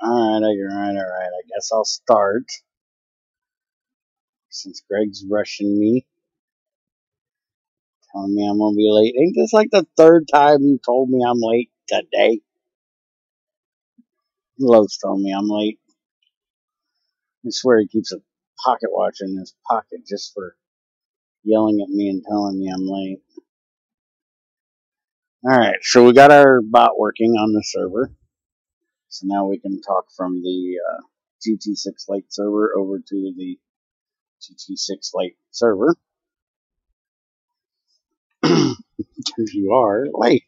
Alright. I guess I'll start. Since Greg's rushing me, telling me I'm gonna be late. Ain't this like the third time you told me I'm late today? He loves telling me I'm late. I swear he keeps a pocket watch in his pocket just for yelling at me and telling me I'm late. Alright, so we got our bot working on the server. So now we can talk from the GT6 Lite server over to the GT6 Lite server. Because you are late.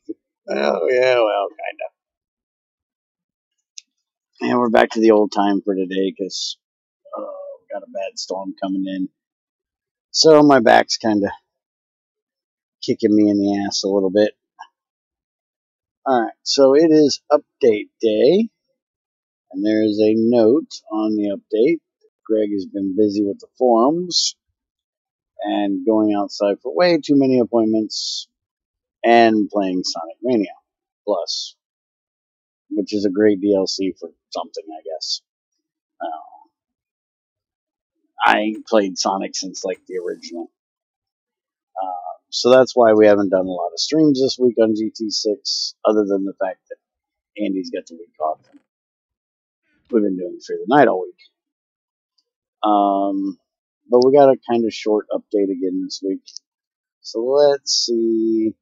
Oh, yeah, well, kind of. And we're back to the old time for today because we got a bad storm coming in. So my back's kind of kicking me in the ass a little bit. Alright, so it is update day. And there is a note on the update. Greg has been busy with the forums and going outside for way too many appointments and playing Sonic Mania Plus, which is a great DLC for something, I guess. I ain't played Sonic since like the original. So that's why we haven't done a lot of streams this week on GT6, other than the fact that Andy's got the week off. We've been doing Fear the Night all week. But we got a kind of short update again this week. So let's see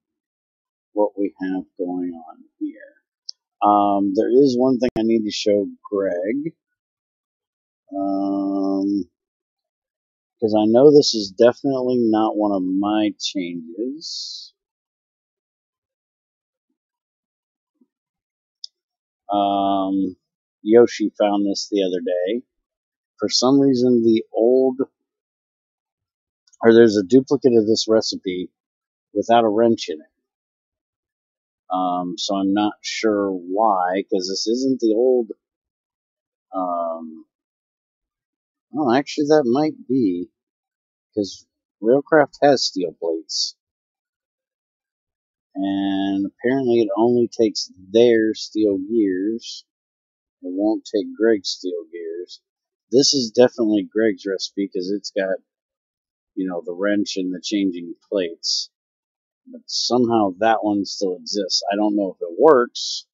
what we have going on here. There is one thing I need to show Greg. Because I know this is definitely not one of my changes. Yoshi found this the other day. For some reason, there's a duplicate of this recipe without a wrench in it. So I'm not sure why, because this isn't the old. Well, actually, that might be, because Railcraft has steel plates. And apparently it only takes their steel gears. It won't take Greg's steel gears. This is definitely Greg's recipe because it's got, the wrench and the changing plates. But somehow that one still exists. I don't know if it works,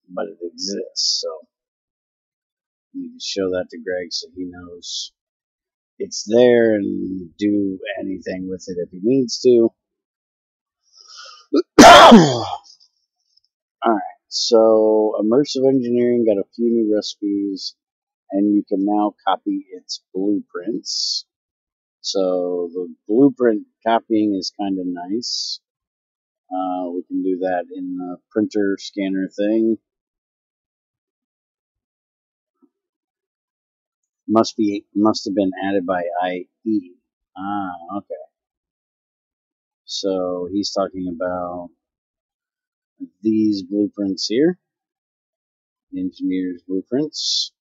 but it exists. So I need to show that to Greg so he knows it's there and do anything with it if he needs to. Alright, so Immersive Engineering got a few new recipes, and you can now copy its blueprints. So the blueprint copying is kind of nice. We can do that in the printer scanner thing. Must have been added by IE. Okay. So he's talking about these blueprints here. The engineer's blueprints.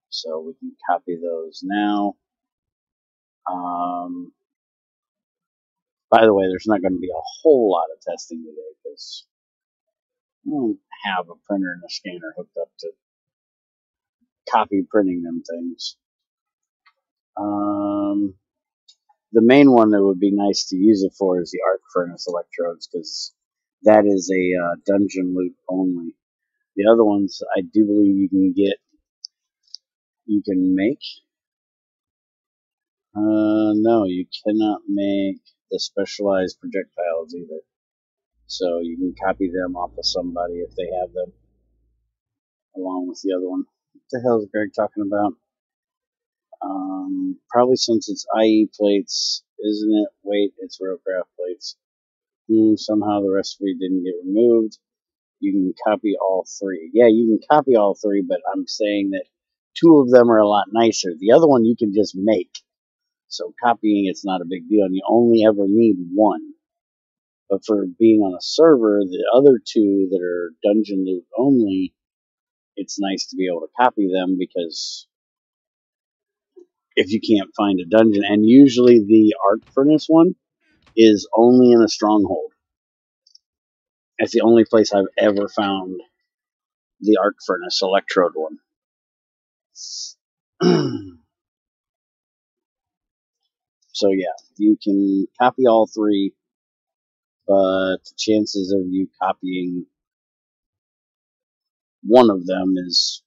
So we can copy those now. By the way, there's not going to be a whole lot of testing today because I don't have a printer and a scanner hooked up to copy printing them things. The main one that would be nice to use it for is the arc furnace electrodes because that is a dungeon loot only. The other ones I do believe you can make. No, you cannot make the specialized projectiles either. So you can copy them off of somebody if they have them, along with the other one. What the hell is Greg talking about? Probably since it's IE plates, isn't it? Wait, it's Railcraft plates. Somehow the recipe didn't get removed. You can copy all three. Yeah, you can copy all three, but I'm saying that two of them are a lot nicer. The other one you can just make. So copying it's not a big deal, and you only ever need one. But for being on a server, the other two that are dungeon loot only, it's nice to be able to copy them because if you can't find a dungeon, and usually the arc furnace one is only in a stronghold. That's the only place I've ever found the arc furnace electrode one. So yeah, you can copy all three, but the chances of you copying one of them is,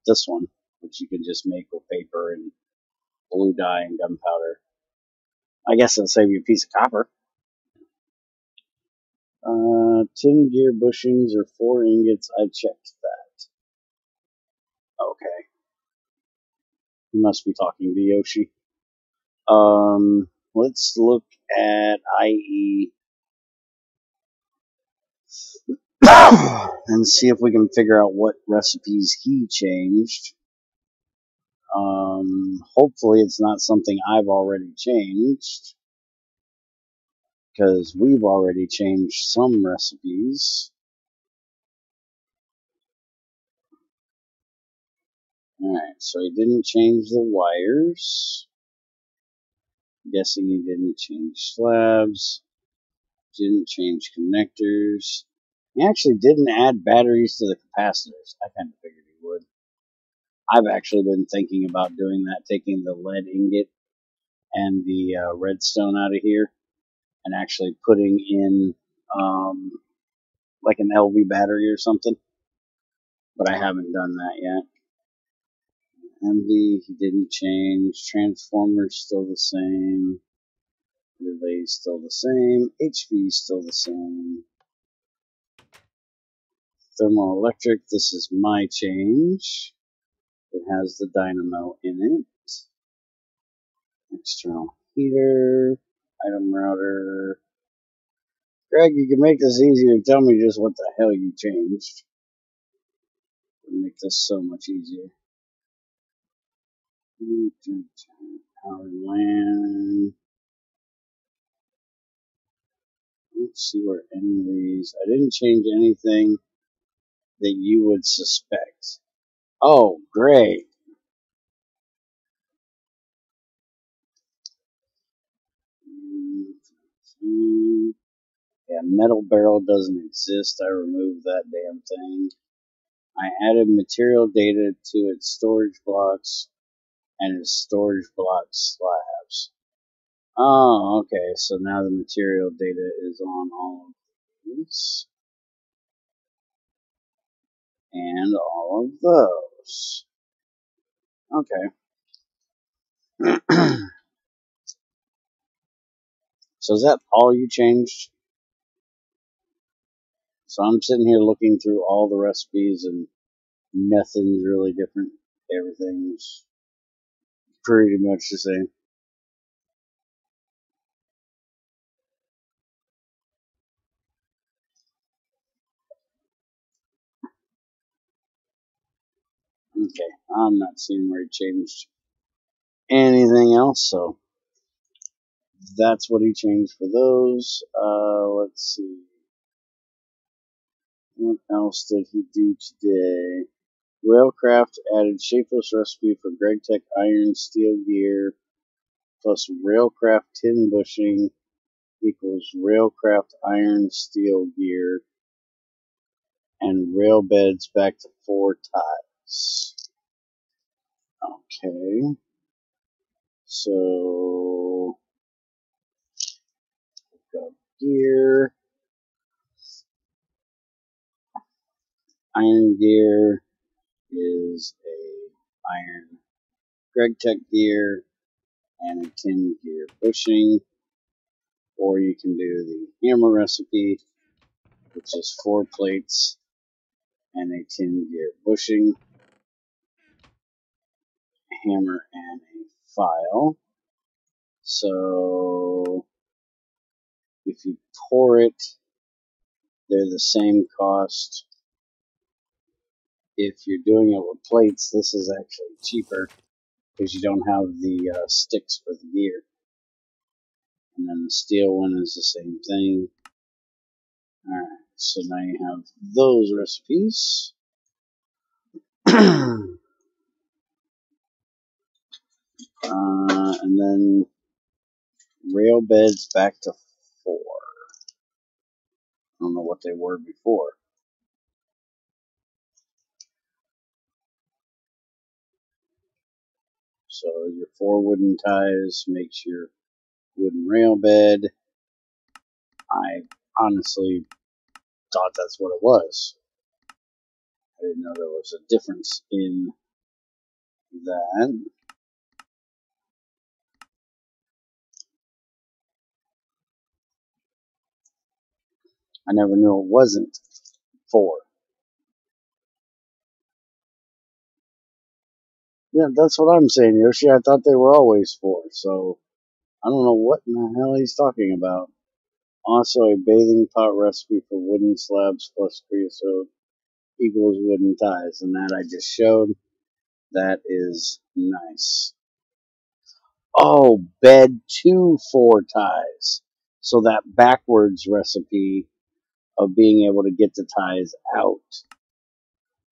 this one, which you can just make with paper and blue dye and gunpowder. I guess it'll save you a piece of copper. 10 gear bushings or 4 ingots. I checked that. Okay. You must be talking to Yoshi. Let's look at IE and see if we can figure out what recipes he changed. Hopefully it's not something I've already changed, because we've already changed some recipes. Alright, so he didn't change the wires. I'm guessing he didn't change slabs. Didn't change connectors. He actually didn't add batteries to the capacitors. I kind of figured he would. I've actually been thinking about doing that, taking the lead ingot and the redstone out of here and actually putting in like an LV battery or something. But I haven't done that yet. MV, he didn't change. Transformers still the same. Relay still the same. HV still the same. Thermoelectric, this is my change. It has the dynamo in it. External heater. Item router. Greg, you can make this easier. Tell me just what the hell you changed. It'll make this so much easier. Power LAN. Let's see where any of these. I didn't change anything that you would suspect. Oh, great. Yeah, metal barrel doesn't exist. I removed that damn thing. I added material data to its storage blocks and its storage block slabs. Oh, okay. So now the material data is on all of these and all of those. Okay. So is that all you changed? So I'm sitting here looking through all the recipes and nothing's really different. Everything's pretty much the same. Okay, I'm not seeing where he changed anything else, so that's what he changed for those. Let's see. What else did he do today? Railcraft added shapeless recipe for GregTech iron steel gear plus Railcraft tin bushing equals Railcraft iron steel gear and rail beds back to 4 ties. Okay. So we've got gear. Iron gear is a iron GregTech gear and a tin gear bushing. Or you can do the hammer recipe, which is 4 plates and a tin gear bushing, hammer, and a file. So if you pour it, they're the same cost. If you're doing it with plates, this is actually cheaper because you don't have the sticks for the gear. And then the steel one is the same thing. Alright, so now you have those recipes. And then rail beds back to 4. I don't know what they were before. So your 4 wooden ties makes your wooden rail bed. I honestly thought that's what it was. I didn't know there was a difference in that. I never knew it wasn't 4. Yeah, that's what I'm saying, Yoshi. I thought they were always 4, so I don't know what in the hell he's talking about. Also, a bathing pot recipe for wooden slabs plus creosote equals wooden ties, and that I just showed. That is nice. Oh, bed 2 4 ties. So that backwards recipe of being able to get the ties out.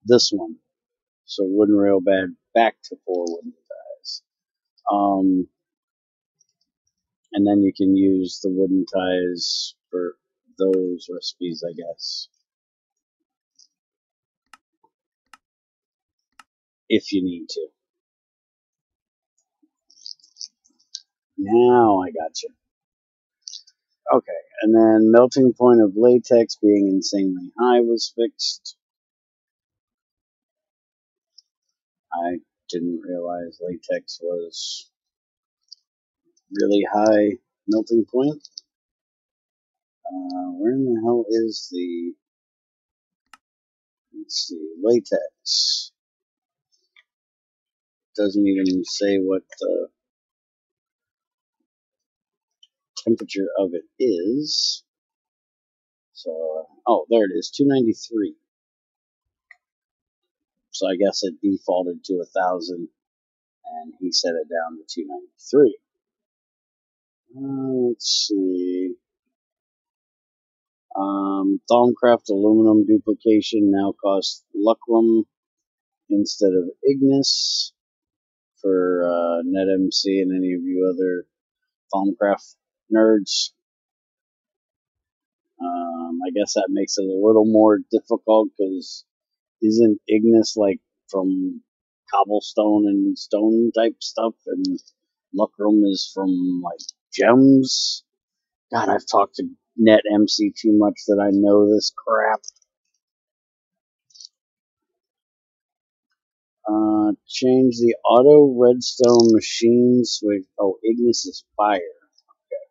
This one. So wooden rail bed back to 4 wooden ties. And then you can use the wooden ties for those recipes, I guess, if you need to. Now I got you. Okay, and then melting point of latex being insanely high was fixed. I didn't realize latex was really high melting point. Where in the hell is the, let's see, latex? Doesn't even say what the temperature of it is. So, oh, there it is, 293. So I guess it defaulted to 1,000, and he set it down to 293. Let's see. Thaumcraft aluminum duplication now costs Lucrum instead of Ignis for NetMC and any of you other Thaumcraft nerds. I guess that makes it a little more difficult because isn't Ignis like from cobblestone and stone type stuff, and Lucrum is from like gems? God, I've talked to NetMC too much that I know this crap. Change the auto redstone machine switch. Oh, Ignis is fire. Okay.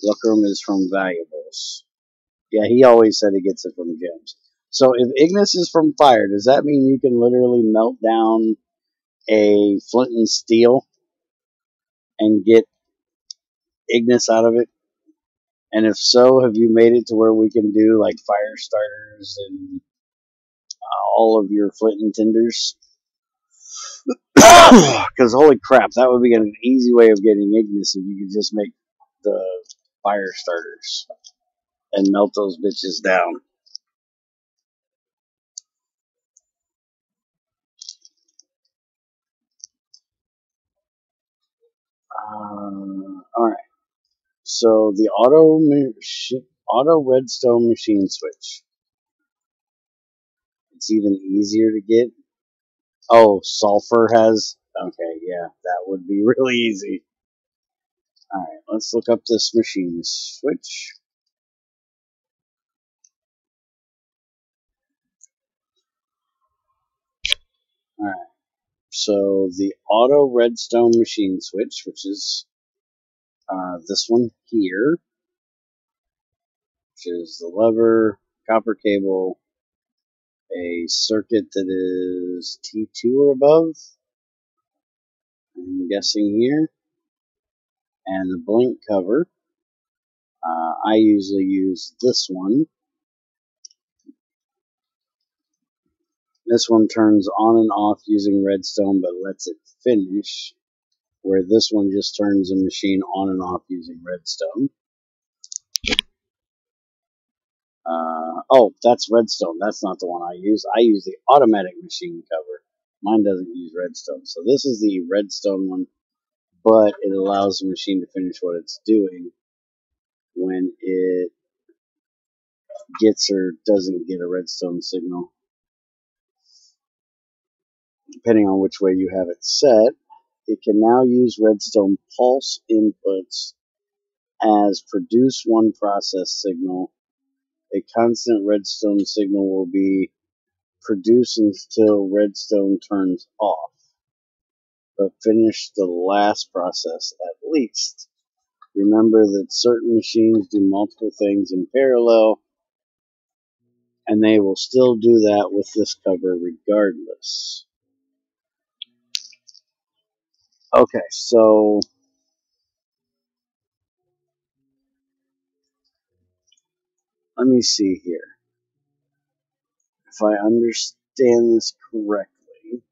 Lucrum is from valuables. Yeah, he always said he gets it from gems. So if Ignis is from fire, does that mean you can literally melt down a flint and steel and get Ignis out of it? And if so, have you made it to where we can do like fire starters and all of your flint and tinders? Because holy crap, that would be an easy way of getting Ignis if you could just make the fire starters and melt those bitches down. All right. So the auto redstone machine switch. It's even easier to get. Oh, sulfur has. Okay, yeah, that would be really easy. All right, let's look up this machine switch. All right. So the auto redstone machine switch, which is this one here, which is the lever, copper cable, a circuit that is T2 or above, I'm guessing here, and the blink cover. I usually use this one. This one turns on and off using redstone but lets it finish, where this one just turns the machine on and off using redstone. Oh, that's redstone. That's not the one I use. I use the automatic machine cover. Mine doesn't use redstone. So this is the redstone one, but it allows the machine to finish what it's doing when it gets or doesn't get a redstone signal. depending on which way you have it set, it can now use redstone pulse inputs as produce one process signal. A constant redstone signal will be produced until redstone turns off, but finish the last process at least. Remember that certain machines do multiple things in parallel, and they will still do that with this cover regardless. Okay, so let me see here. If I understand this correctly,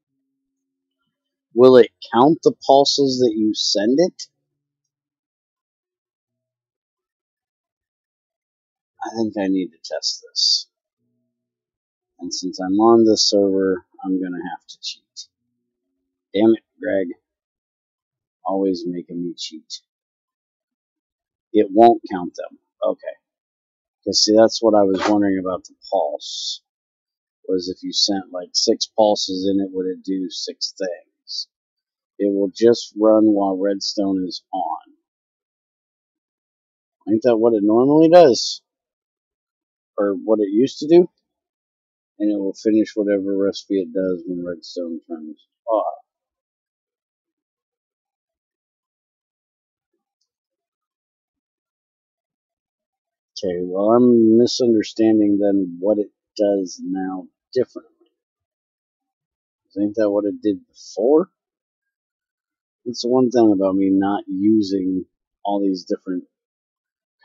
will it count the pulses that you send it? I think I need to test this. And since I'm on this server, I'm going to have to cheat. Damn it, Greg. Always making me cheat. It won't count them. Okay. Because see, that's what I was wondering about the pulse. Was if you sent like 6 pulses in it, would it do 6 things? It will just run while redstone is on. Ain't that what it normally does? Or what it used to do? And it will finish whatever recipe it does when redstone turns off. Okay, well, I'm misunderstanding then what it does now differently. Ain't that what it did before? That's the one thing about me not using all these different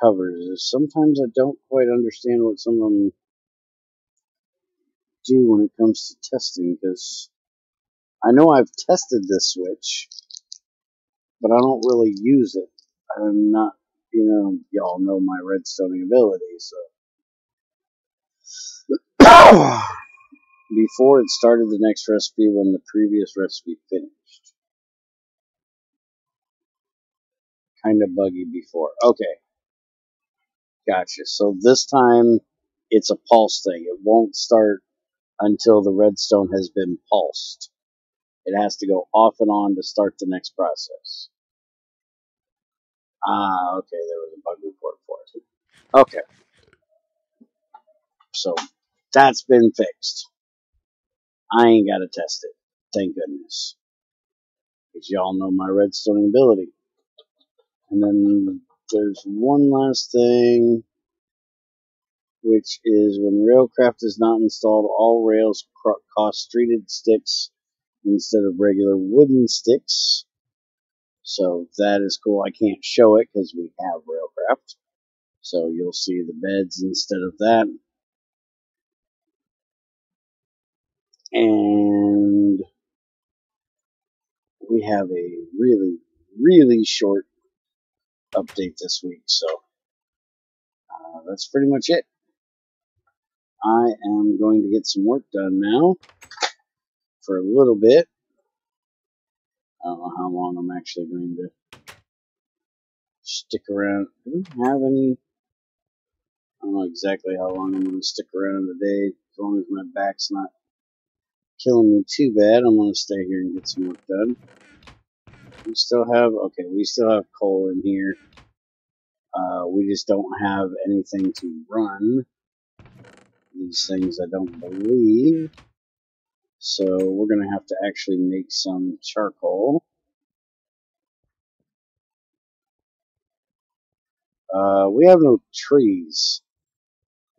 covers is sometimes I don't quite understand what some of them do when it comes to testing, because I know I've tested this switch, but I don't really use it. I'm not, y'all know my redstoning ability, so. Before it started the next recipe when the previous recipe finished. Kind of buggy before. Okay. Gotcha. So this time it's a pulse thing. It won't start until the redstone has been pulsed. It has to go off and on to start the next process. Ah, okay. There was a bug report for it. Okay. So that's been fixed. I ain't got to test it. Thank goodness. Because y'all know my redstoning ability. And then there's one last thing, which is when Railcraft is not installed, all rails cost treated sticks instead of regular wooden sticks. So that is cool. I can't show it because we have Railcraft. So you'll see the beds instead of that. And we have a really, really short update this week. So that's pretty much it. I am going to get some work done now for a little bit. I don't know how long I'm actually going to stick around. Do we have any? I don't know exactly how long I'm going to stick around today. As long as my back's not killing me too bad, I'm going to stay here and get some work done. We still have coal in here. We just don't have anything to run these things, I don't believe. So we're going to have to actually make some charcoal. We have no trees.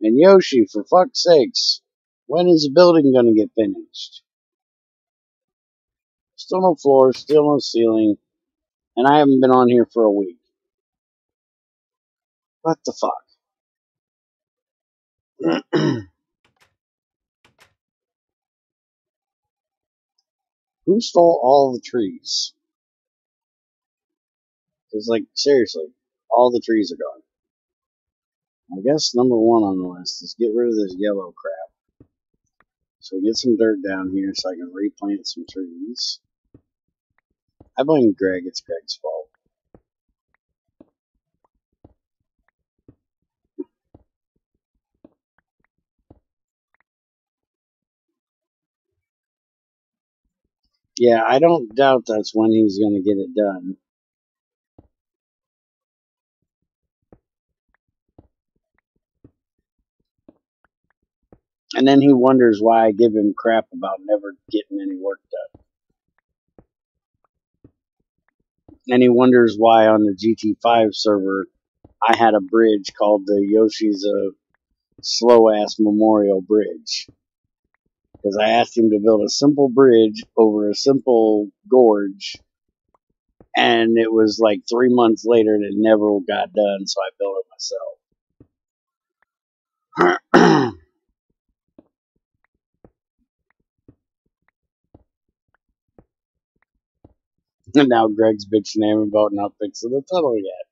And Yoshi, for fuck's sakes, when is the building going to get finished? Still no floor, still no ceiling, and I haven't been on here for a week. What the fuck? Who stole all the trees? Because, like, seriously, all the trees are gone. I guess number one on the list is get rid of this yellow crap. So we get some dirt down here so I can replant some trees. I blame Greg, it's Greg's fault. Yeah, I don't doubt that's when he's going to get it done. And then he wonders why I give him crap about never getting any work done. And he wonders why on the GT5 server I had a bridge called the Yoshi's Slow Ass Memorial Bridge. Because I asked him to build a simple bridge over a simple gorge. And it was like 3 months later and it never got done, so I built it myself. And now Greg's bitching at him about not fixing the tunnel yet.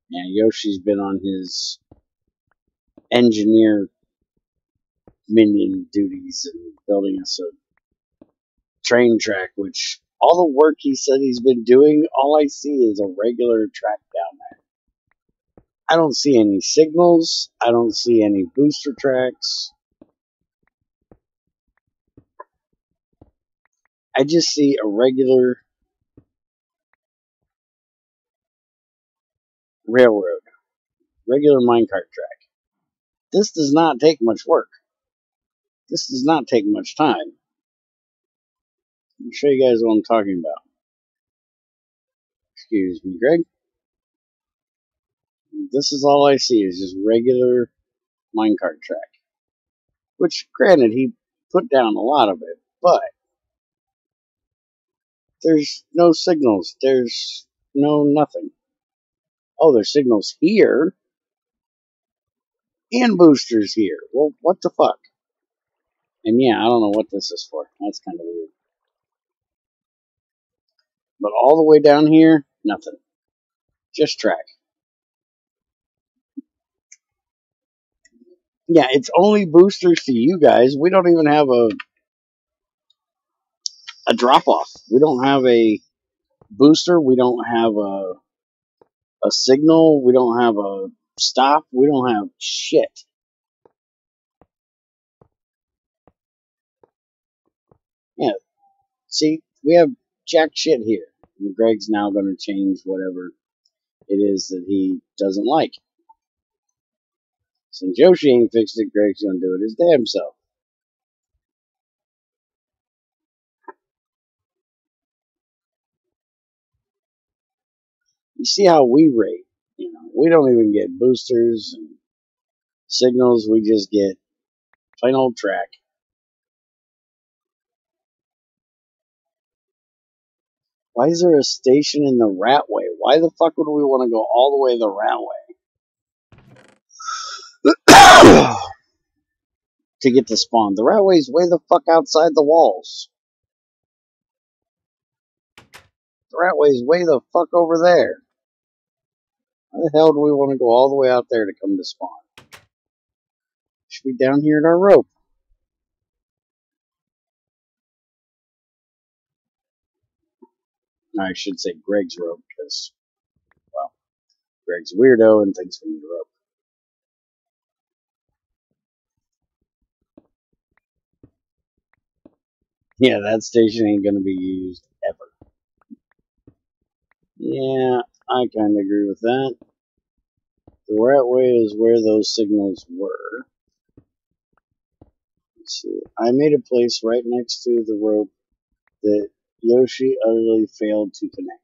Yeah, Yoshi's been on his engineer minion duties and building us a train track, which all the work he said he's been doing, all I see is a regular track down there. I don't see any signals. I don't see any booster tracks. I just see a regular railroad, regular minecart track. This does not take much work. This does not take much time. I'll show you guys what I'm talking about. Excuse me, Greg. This is all I see is just regular minecart track. Which, granted, he put down a lot of it, but there's no signals. There's no nothing. Oh, there's signals here and boosters here. Well, what the fuck? And yeah, I don't know what this is for. That's kind of weird. But all the way down here, nothing. Just track. Yeah, it's only boosters to you guys. We don't even have a drop off. We don't have a booster. We don't have a signal. We don't have a stop. We don't have shit. Yeah, see, we have jack shit here. And Greg's now going to change whatever it is that he doesn't like. Since Yoshi ain't fixed it, Greg's going to do it his damn self. You see how we rate. You know, we don't even get boosters and signals. We just get plain old track. Why is there a station in the Ratway? Why the fuck would we want to go all the way the Ratway to get to spawn? The Ratway's way the fuck outside the walls. The Ratway's way the fuck over there. Why the hell do we want to go all the way out there to come to spawn? Should be down here at our rope. I should say Greg's rope because, well, Greg's a weirdo and thinks we need a rope. Yeah, that station ain't gonna be used ever. Yeah, I kind of agree with that. The Ratway is where those signals were. Let's see. I made a place right next to the rope that Yoshi utterly failed to connect.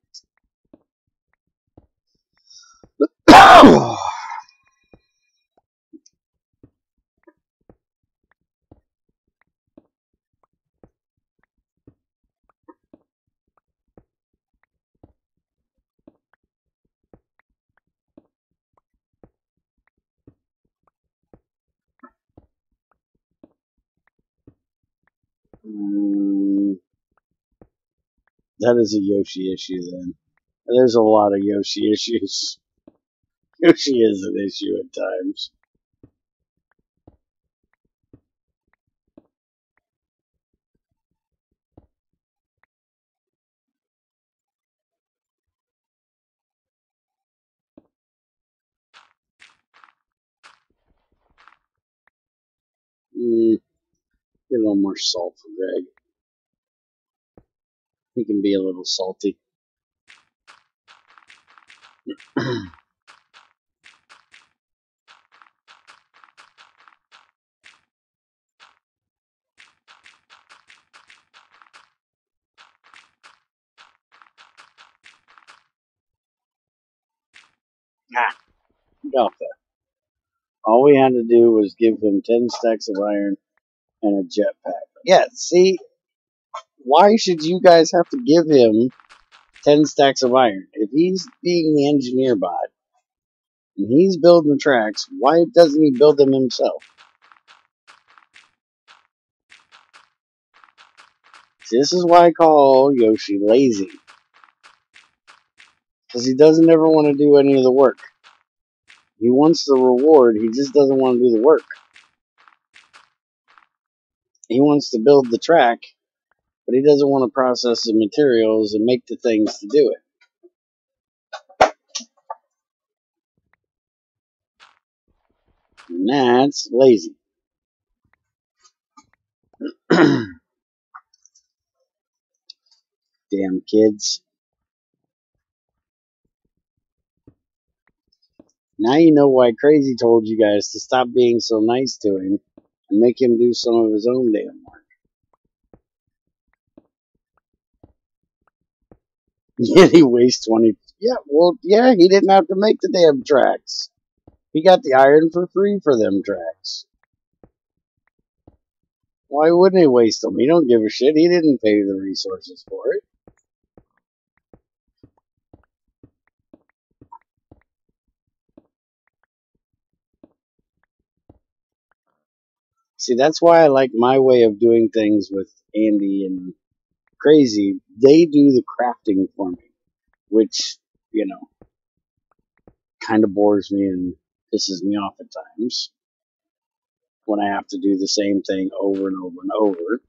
That is a Yoshi issue then. There's a lot of Yoshi issues. Yoshi is an issue at times. Get a little more salt for Greg. He can be a little salty. Get off there. All we had to do was give him 10 stacks of iron and a jetpack. Yeah, see, why should you guys have to give him 10 stacks of iron? If he's being the engineer bot and he's building the tracks, why doesn't he build them himself? See, this is why I call Yoshi lazy. Because he doesn't ever want to do any of the work. He wants the reward, he just doesn't want to do the work. He wants to build the track, but he doesn't want to process the materials and make the things to do it. And that's lazy. Damn kids. Now you know why Crazy told you guys to stop being so nice to him and make him do some of his own damn work. Yet he wastes 20. Yeah, well, yeah, he didn't have to make the damn tracks. He got the iron for free for them tracks. Why wouldn't he waste them? He don't give a shit. He didn't pay the resources for it. See, that's why I like my way of doing things with Andy and Crazy. They do the crafting for me, which, you know, kind of bores me and pisses me off at times when I have to do the same thing over and over and over,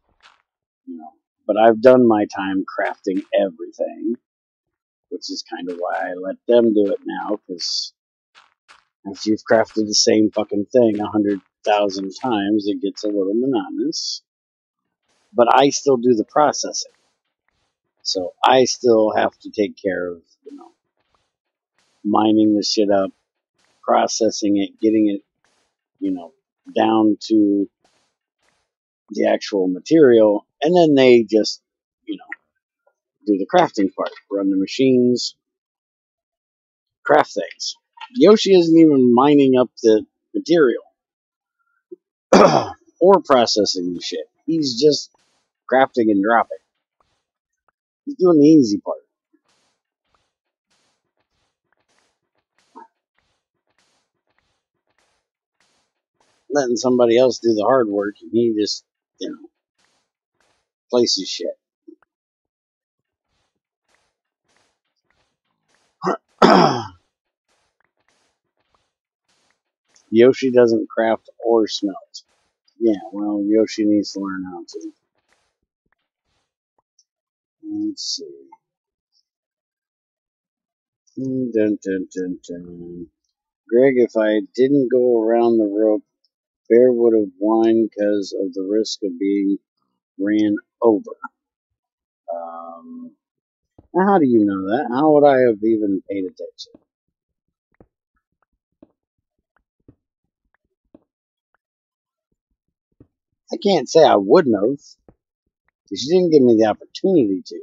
you know. But I've done my time crafting everything, which is kind of why I let them do it now, because if you've crafted the same fucking thing 100,000 times, it gets a little monotonous. But I still do the processing. So I still have to take care of, you know, mining the shit up, processing it, getting it, you know, down to the actual material, and then they just, you know, do the crafting part, run the machines, craft things. Yoshi isn't even mining up the material or processing the shit. He's just crafting and dropping. He's doing the easy part. Letting somebody else do the hard work, and he just, you know, places shit. Yoshi doesn't craft or smelt. Yeah, well, Yoshi needs to learn how to. Let's see. Dun, dun, dun, dun. Greg, if I didn't go around the rope, Bear would have won because of the risk of being ran over. Now how do you know that? How would I have even paid attention? I can't say I wouldn't have. She didn't give me the opportunity to.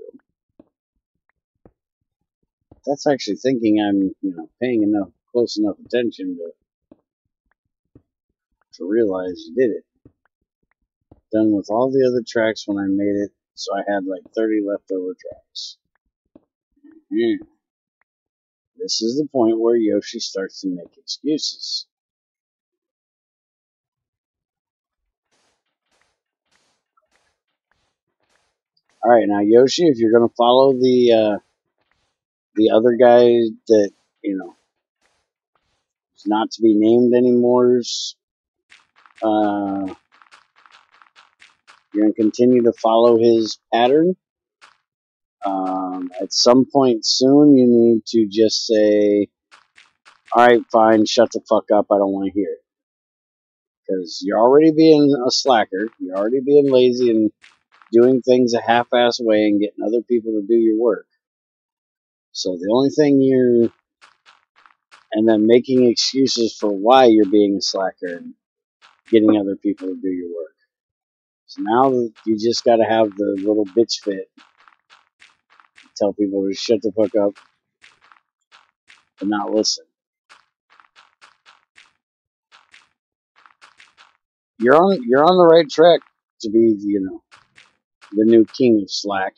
That's actually thinking I'm, you know, paying enough, close enough attention to realize you did it. Done with all the other tracks when I made it, so I had like 30 leftover tracks. This is the point where Yoshi starts to make excuses. Alright, now Yoshi, if you're going to follow the other guy that, you know, is not to be named anymore's, you're going to continue to follow his pattern. At some point soon, you need to just say, alright, fine, shut the fuck up, I don't want to hear it. because you're already being a slacker. You're already being lazy and doing things a half-ass way and getting other people to do your work. So the only thing and then making excuses for why you're being a slacker and getting other people to do your work. So now you just got to have the little bitch fit. Tell people to shut the fuck up and not listen. You're on the right track to be, the new king of slack.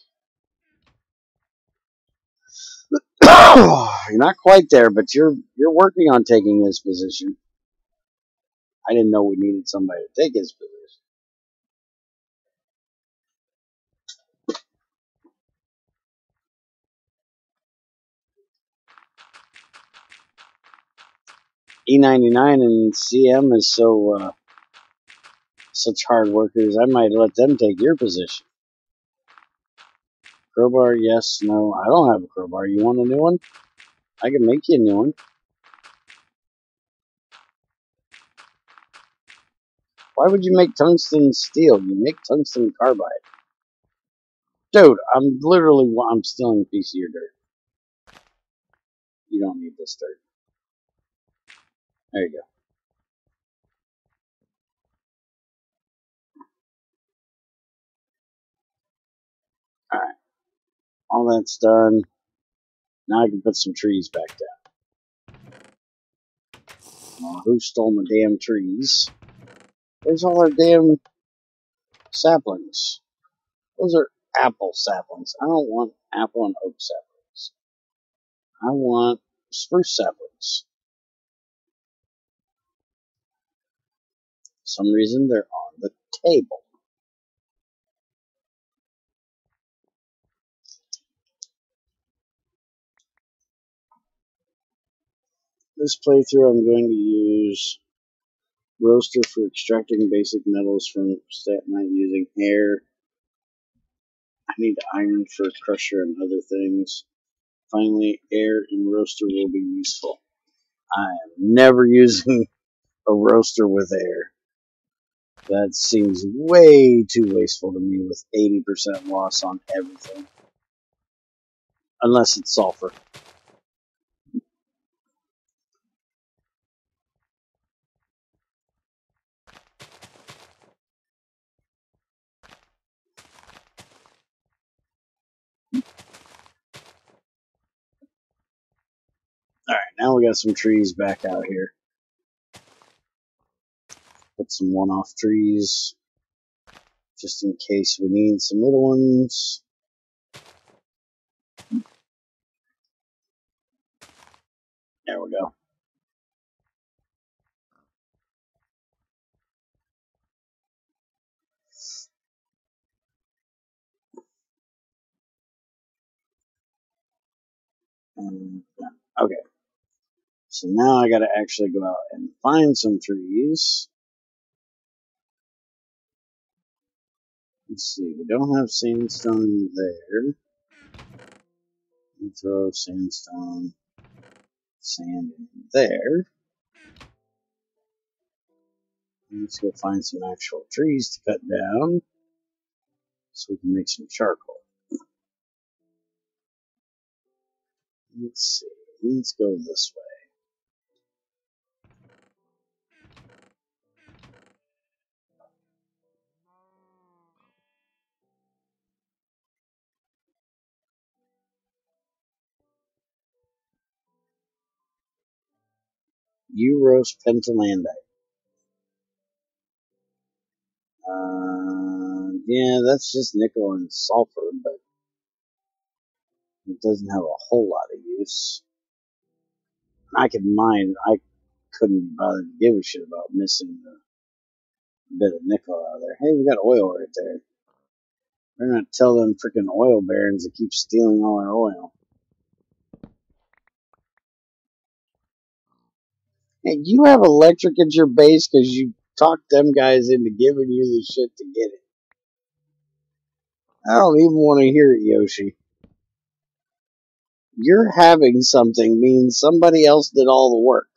You're not quite there, but you're working on taking his position. I didn't know we needed somebody to take his position. E99 and CM is such hard workers. I might let them take your position. Crowbar, yes, no. I don't have a crowbar. You want a new one? I can make you a new one. Why would you make tungsten steel? You make tungsten carbide. Dude, I'm stealing a piece of your dirt. You don't need this dirt. There you go. Alright. All that's done. Now I can put some trees back down. Who stole my damn trees? Where's all our damn saplings? Those are apple saplings. I don't want apple and oak saplings. I want spruce saplings. For some reason, they're on the table. This playthrough, I'm going to use roaster for extracting basic metals from statonite using air. I need iron for crusher and other things. Finally, air and roaster will be useful. I am never using a roaster with air. That seems way too wasteful to me with 80% loss on everything. Unless it's sulfur. Alright, now we got some trees back out here. Put some one-off trees. Just in case we need some little ones. There we go. Okay. So now I gotta actually go out and find some trees. Let's see, we don't have sandstone there. Throw sandstone, sand in there. Let's go find some actual trees to cut down so we can make some charcoal. Let's see, let's go this way. Euros pentalandite. Yeah, that's just nickel and sulfur, but it doesn't have a whole lot of use. I can mine. I couldn't bother to give a shit about missing a bit of nickel out of there. Hey, we got oil right there. We're gonna tell them freaking oil barons to keep stealing all our oil. Hey, you have electric at your base because you talked them guys into giving you the shit to get it. I don't even want to hear it, Yoshi. You're having something means somebody else did all the work.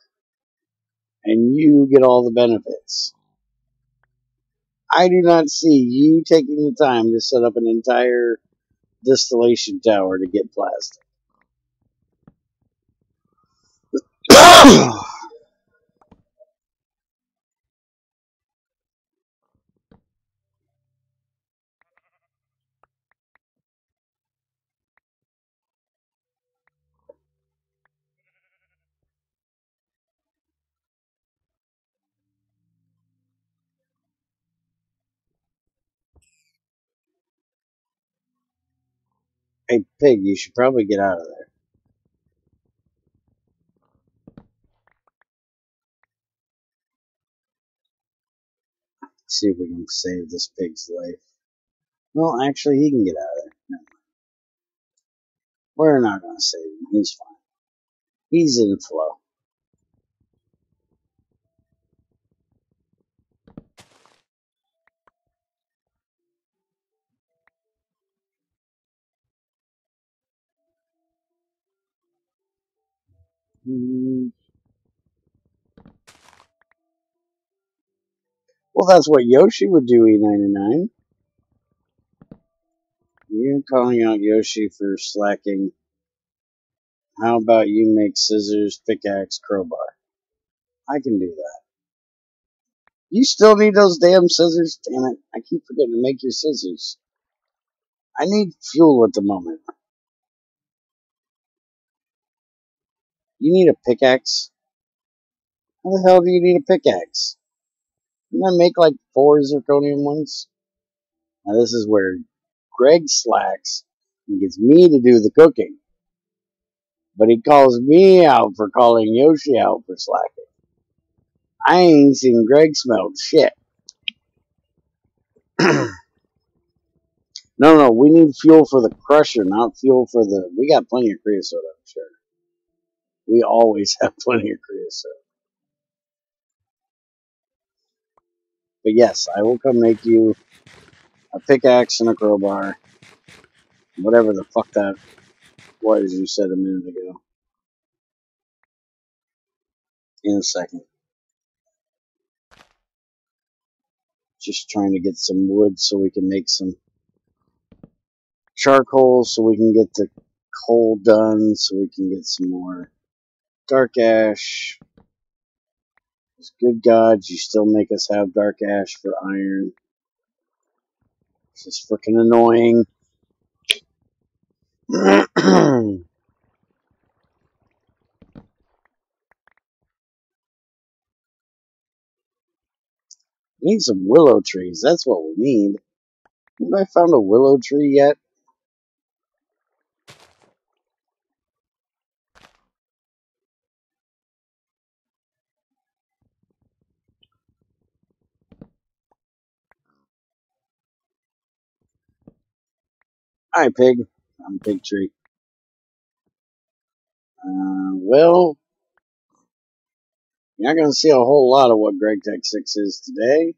And you get all the benefits. I do not see you taking the time to set up an entire distillation tower to get plastic. Hey, pig, you should probably get out of there. See if we can save this pig's life. Well, actually, he can get out of there. No, we're not going to save him. He's fine. He's in flow. Well, that's what Yoshi would do, E99. You're calling out Yoshi for slacking. How about you make scissors, pickaxe, crowbar? I can do that. You still need those damn scissors? Damn it. I keep forgetting to make your scissors. I need fuel at the moment. You need a pickaxe? How the hell do you need a pickaxe? Didn't I make like 4 zirconium ones? Now this is where Greg slacks and gets me to do the cooking. But he calls me out for calling Yoshi out for slacking. I ain't seen Greg smell shit. No, we need fuel for the crusher, not fuel for the... We got plenty of creosote, I'm sure. We always have plenty of creosote. But yes, I will come make you a pickaxe and a crowbar. Whatever the fuck that was you said a minute ago. In a second. Just trying to get some wood so we can make some charcoal, so we can get the coal done, so we can get some more dark ash. Good God, you still make us have dark ash for iron. This is freaking annoying. We need some willow trees. That's what we need. Have I found a willow tree yet? Hi, pig. I'm Pig Tree. Well, you're not going to see a whole lot of what GT6 is today,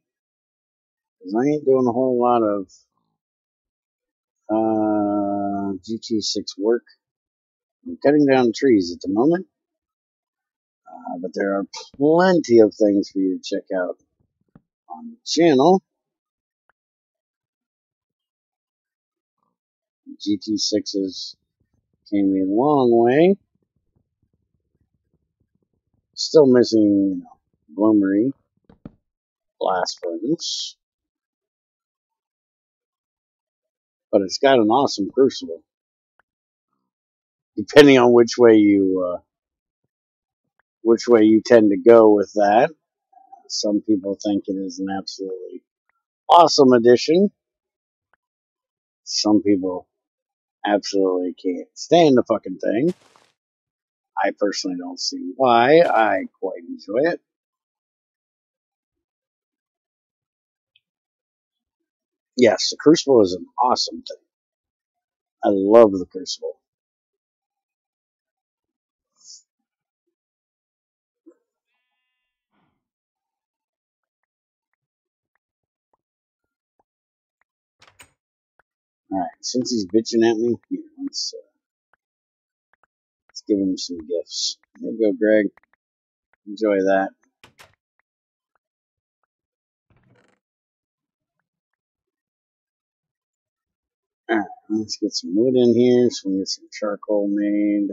because I ain't doing a whole lot of GT6 work. I'm cutting down trees at the moment, but there are plenty of things for you to check out on the channel. GT6s came a long way. Still missing, bloomery, blast furnace, but it's got an awesome crucible. Depending on which way you tend to go with that. Some people think it is an absolutely awesome addition. Some people absolutely can't stand the fucking thing. I personally don't see why. I quite enjoy it. Yes, the Crucible is an awesome thing. I love the Crucible. Alright, since he's bitching at me, here, let's give him some gifts. There you go, Greg. Enjoy that. Alright, let's get some wood in here so we can get some charcoal made.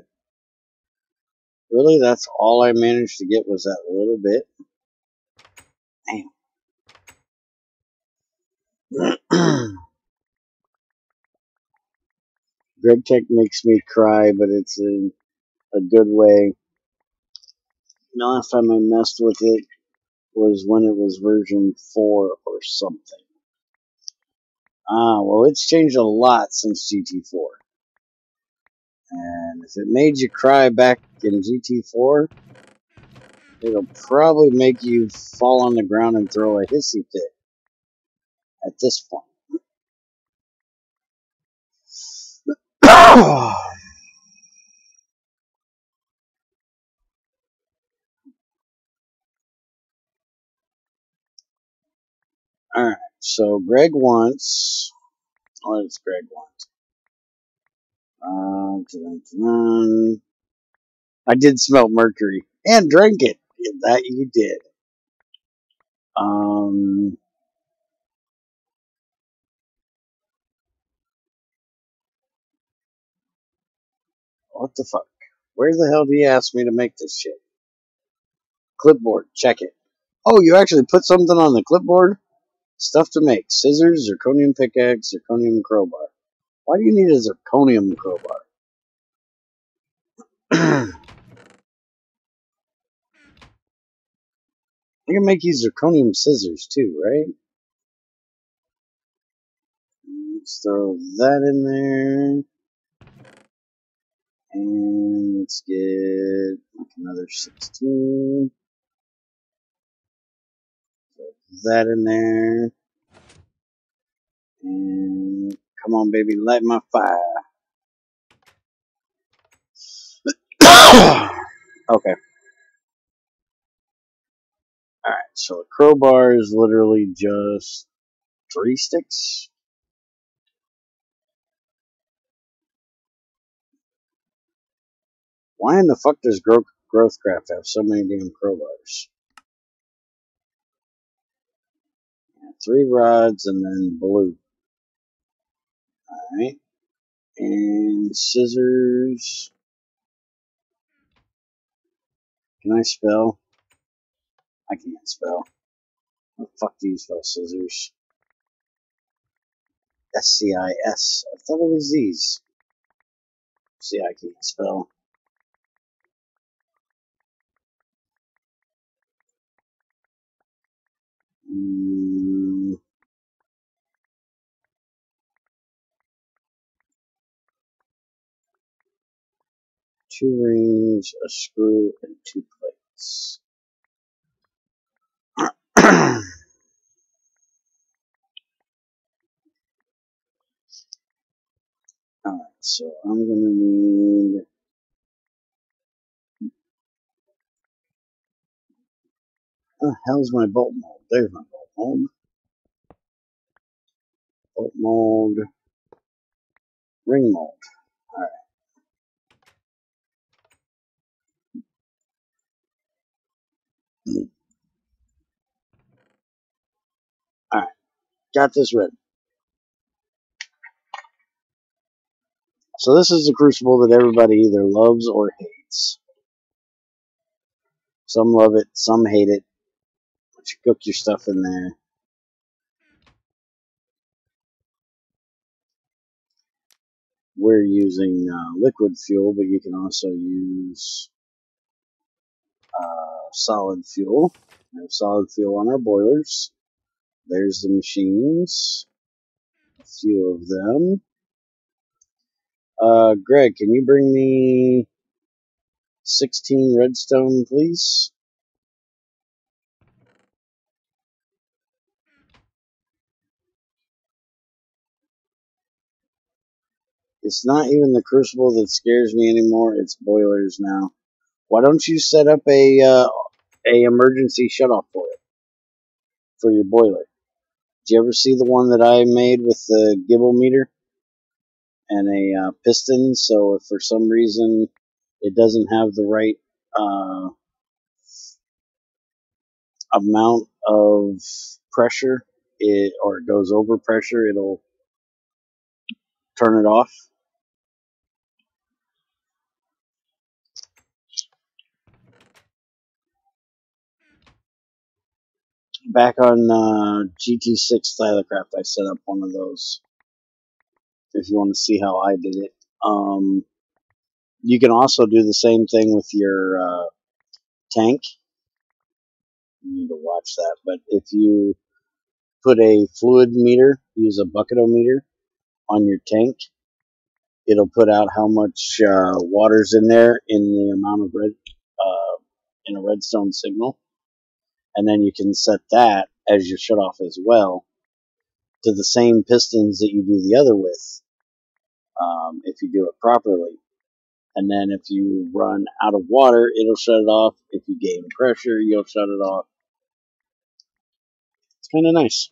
Really, that's all I managed to get was that little bit. Damn. Greg Tech makes me cry, but it's in a good way. The last time I messed with it was when it was version 4 or something. Ah, well, it's changed a lot since GT4. And if it made you cry back in GT4, it'll probably make you fall on the ground and throw a hissy fit at this point. Alright, so Greg wants... What does Greg want? I did smell mercury. And drank it. Yeah, that you did. What the fuck? Where the hell do you ask me to make this shit? Clipboard, check it. Oh, you actually put something on the clipboard? Stuff to make. Scissors, zirconium pickaxe, zirconium crowbar. Why do you need a zirconium crowbar? You can make you zirconium scissors too, right? Let's throw that in there. And let's get like another 16. Throw that in there. And come on, baby, light my fire. Okay. Alright, so a crowbar is literally just 3 sticks. Why in the fuck does Growthcraft have so many damn crowbars? 3 rods and then blue. Alright. And scissors. Can I spell? I can't spell. How the fuck do you spell scissors? SCIS. I thought it was these. See, I can't spell. Two rings, a screw, and 2 plates. Alright, so I'm gonna need... Oh, hell's my bolt mold? There's my bolt mold. Bolt mold. Ring mold. Alright. Alright. Got this ready. So this is the crucible that everybody either loves or hates. Some love it, some hate it. But you cook your stuff in there. We're using liquid fuel, but you can also use solid fuel. We have solid fuel on our boilers. There's the machines. A few of them. Greg, can you bring me 16 redstone, please? It's not even the crucible that scares me anymore. It's boilers now. Why don't you set up a emergency shutoff for it, for your boiler? Did you ever see the one that I made with the gibble meter and a piston? So if for some reason it doesn't have the right amount of pressure, or it goes over pressure, it'll turn it off. Back on GT6 Stylecraft, I set up one of those. If you want to see how I did it, you can also do the same thing with your tank. You need to watch that, but if you put a fluid meter, use a bucketometer on your tank, it'll put out how much water's in there in the amount of red in a redstone signal, and then you can set that as your shut off as well to the same pistons that you do the other with, if you do it properly. And then if you run out of water, it'll shut it off. If you gain pressure, you'll shut it off. It's kind of nice.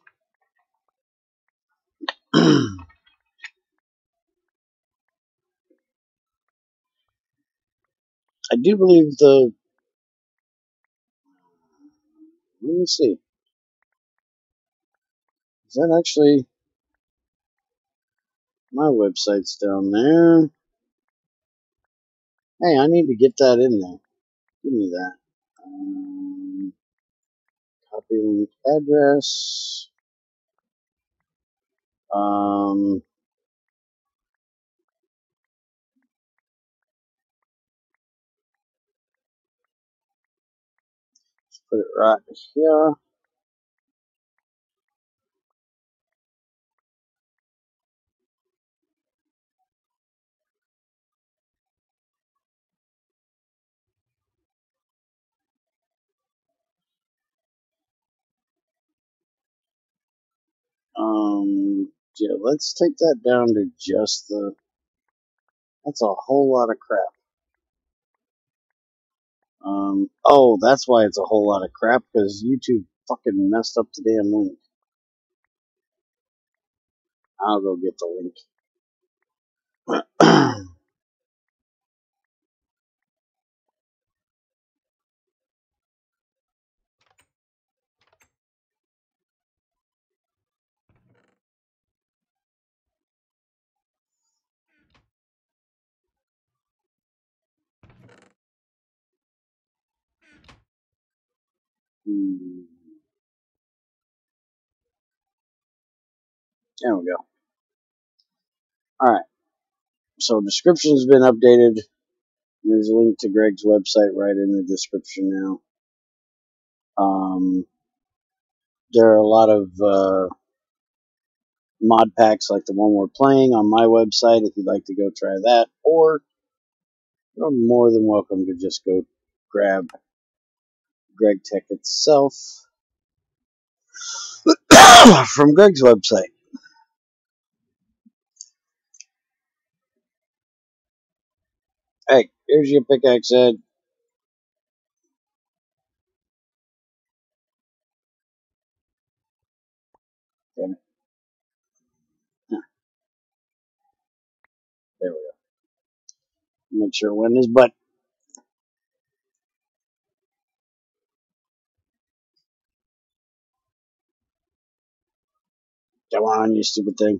I do believe the. Let me see. Is that actually. My website's down there. Hey, I need to get that in there. Give me that. Copy link address. Let's put it right here. Yeah, let's take that down to just the. That's a whole lot of crap. Oh, that's why it's a whole lot of crap, because YouTube fucking messed up the damn link. I'll go get the link. There we go. Alright, so description's been updated. There's a link to Greg's website right in the description now. There are a lot of mod packs like the one we're playing on my website if you'd like to go try that, or you're more than welcome to just go grab Greg Tech itself from Greg's website. Hey, here's your pickaxe head. Damn it. Huh, there we go. Make sure it went in his butt. Come on, you stupid thing.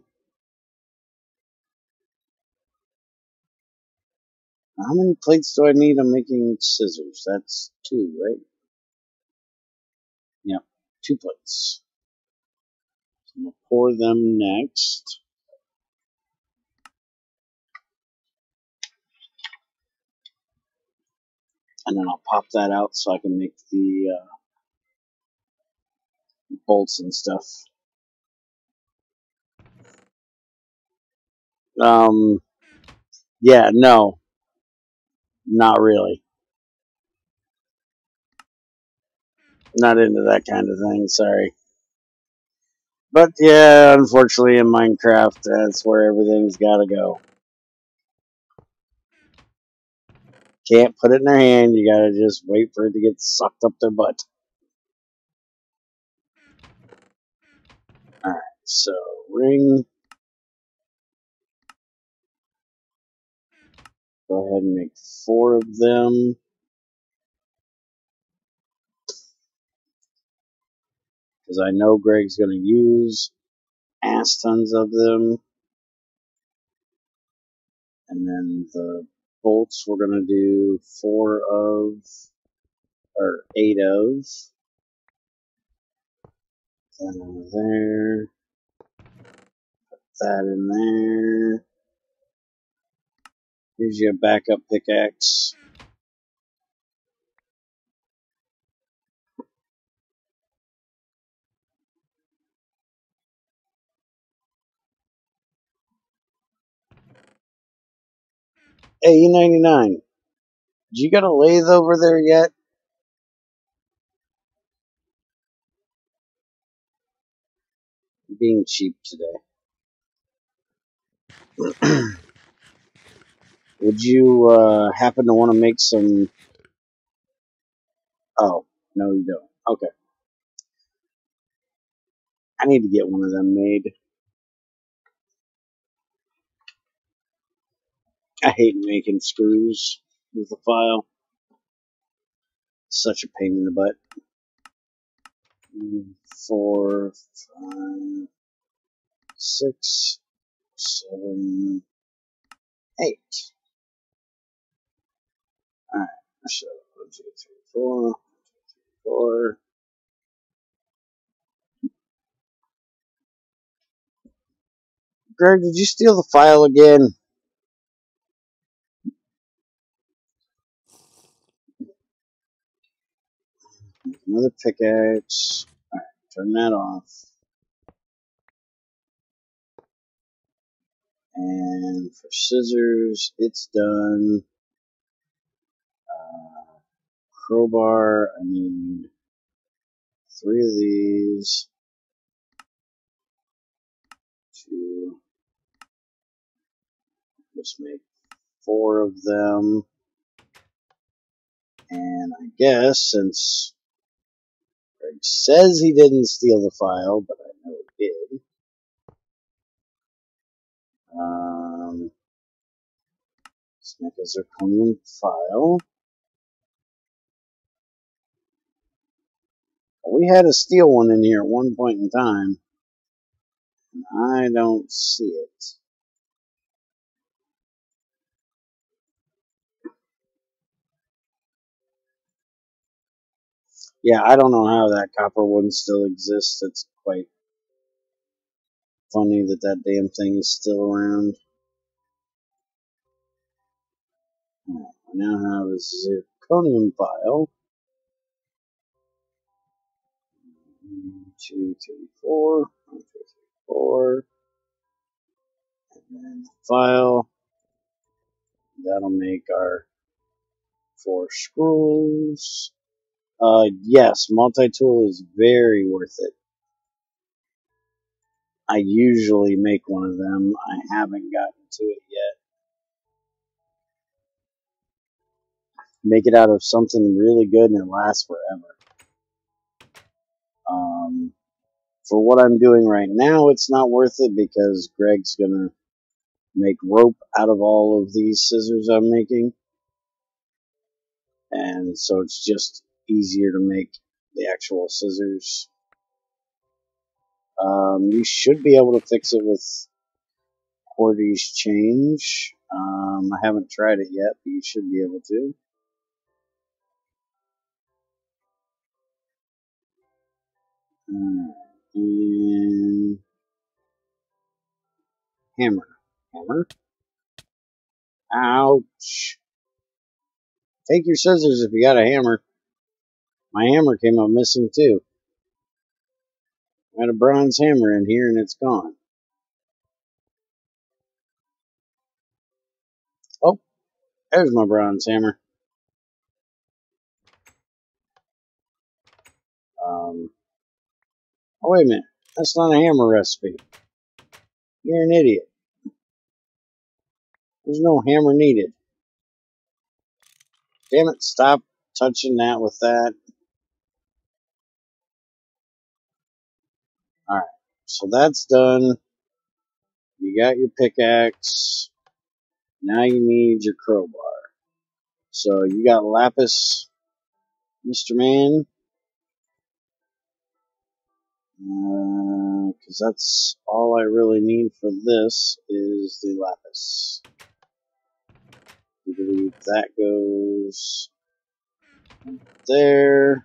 How many plates do I need? I'm making scissors. That's 2, right? Yep, 2 plates. So I'm going to pour them next. And then I'll pop that out so I can make the bolts and stuff. Yeah, no, not really. Not into that kind of thing, sorry. But yeah, unfortunately in Minecraft, that's where everything's gotta go. Can't put it in their hand, you gotta just wait for it to get sucked up their butt. Alright, so ring. Go ahead and make 4 of them. Because I know Greg's gonna use ass tons of them. And then the bolts we're going to do 4 of, or 8 of. That over there. Put that in there. Here's your backup pickaxe. Hey, E99, did you got a lathe over there yet? I'm being cheap today. Would you happen to want to make some... Oh, no you don't. Okay. I need to get one of them made. I hate making screws with a file. Such a pain in the butt. 4, 5, 6, 7, 8. Alright, so 1, 2, 3, 4, 1, 2, 3, 4. Greg, did you steal the file again? Make another pickaxe. Alright, turn that off. And for scissors, it's done. Crowbar, I need 3 of these. 2. Just make 4 of them. And I guess since Greg says he didn't steal the file, but I know he did. Let's make a zirconium file. We had a steel one in here at one point in time, and I don't see it. Yeah, I don't know how that copper one still exists. It's quite funny that that damn thing is still around. Right, I now have a zirconium file. 1, 2, 3, 4. 1, 2, 3, 4. And then the file. That'll make our 4 screws. Yes, multi-tool is very worth it. I usually make one of them. I haven't gotten to it yet. Make it out of something really good and it lasts forever. For what I'm doing right now, it's not worth it because Greg's gonna make rope out of all of these scissors I'm making. And so it's just easier to make the actual scissors. You should be able to fix it with Horty's change. I haven't tried it yet, but you should be able to. And hammer. Hammer. Ouch. Take your scissors if you got a hammer. My hammer came up missing too. I had a bronze hammer in here and it's gone. Oh, there's my bronze hammer. Oh, wait a minute. That's not a hammer recipe. You're an idiot. There's no hammer needed. Damn it, stop touching that with that. Alright, so that's done. You got your pickaxe. Now you need your crowbar. So you got lapis, Mr. Man. Because that's all I really need for this is the lapis. I believe that goes there.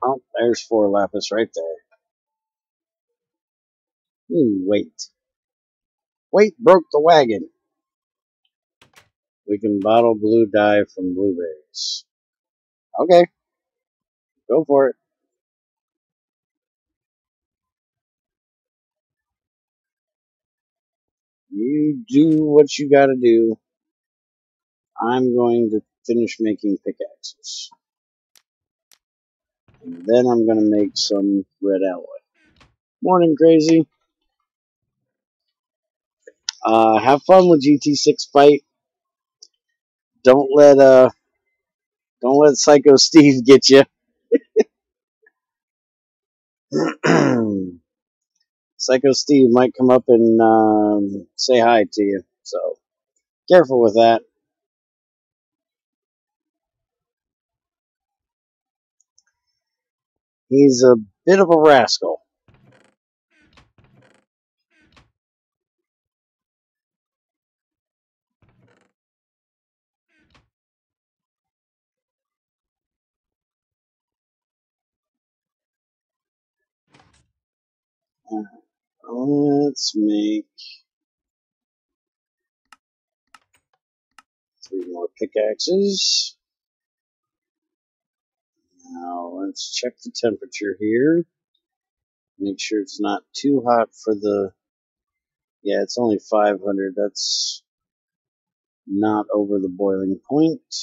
Oh, there's 4 lapis right there. Wait. Weight broke the wagon. We can bottle blue dye from blueberries. Okay, go for it. You do what you gotta do. I'm going to finish making pickaxes. And then I'm gonna make some red alloy. Morning, Crazy. Have fun with GT6 Fight. Don't let Psycho Steve get you. Psycho Steve might come up and say hi to you. So careful with that. He's a bit of a rascal. Let's make 3 more pickaxes. Now let's check the temperature here. Make sure it's not too hot for the... Yeah, it's only 500. That's not over the boiling point.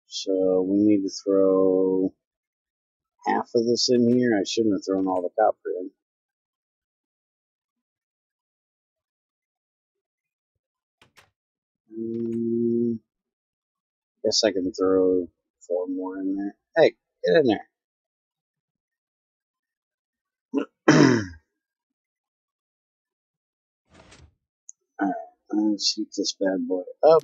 So we need to throw half of this in here. I shouldn't have thrown all the copper in. Guess I can throw 4 more in there. Hey, get in there. Alright, let's heat this bad boy up.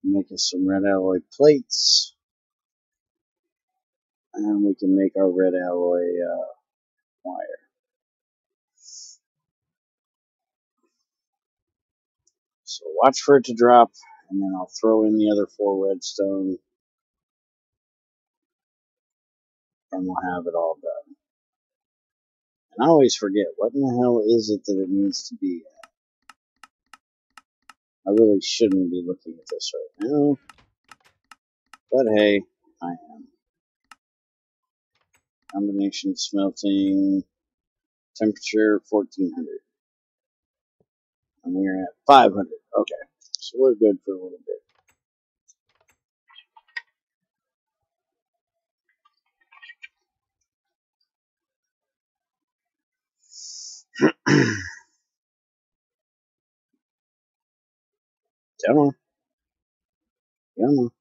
Make us some red alloy plates. And we can make our red alloy wire. So watch for it to drop, and then I'll throw in the other 4 redstone, and we'll have it all done. And I always forget, what in the hell is it that it needs to be at? I really shouldn't be looking at this right now, but hey, I am. Combination smelting, temperature 1400. And we're at 500. Okay, so we're good for a little bit. Come on. Come on.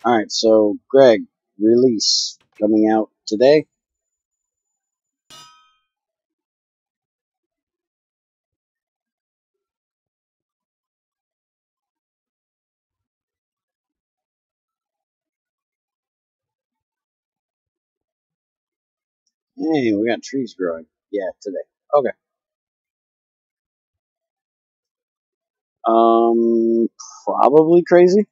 Alright, so Greg, release coming out today. Hey, we got trees growing. Yeah, today. Okay. Probably crazy.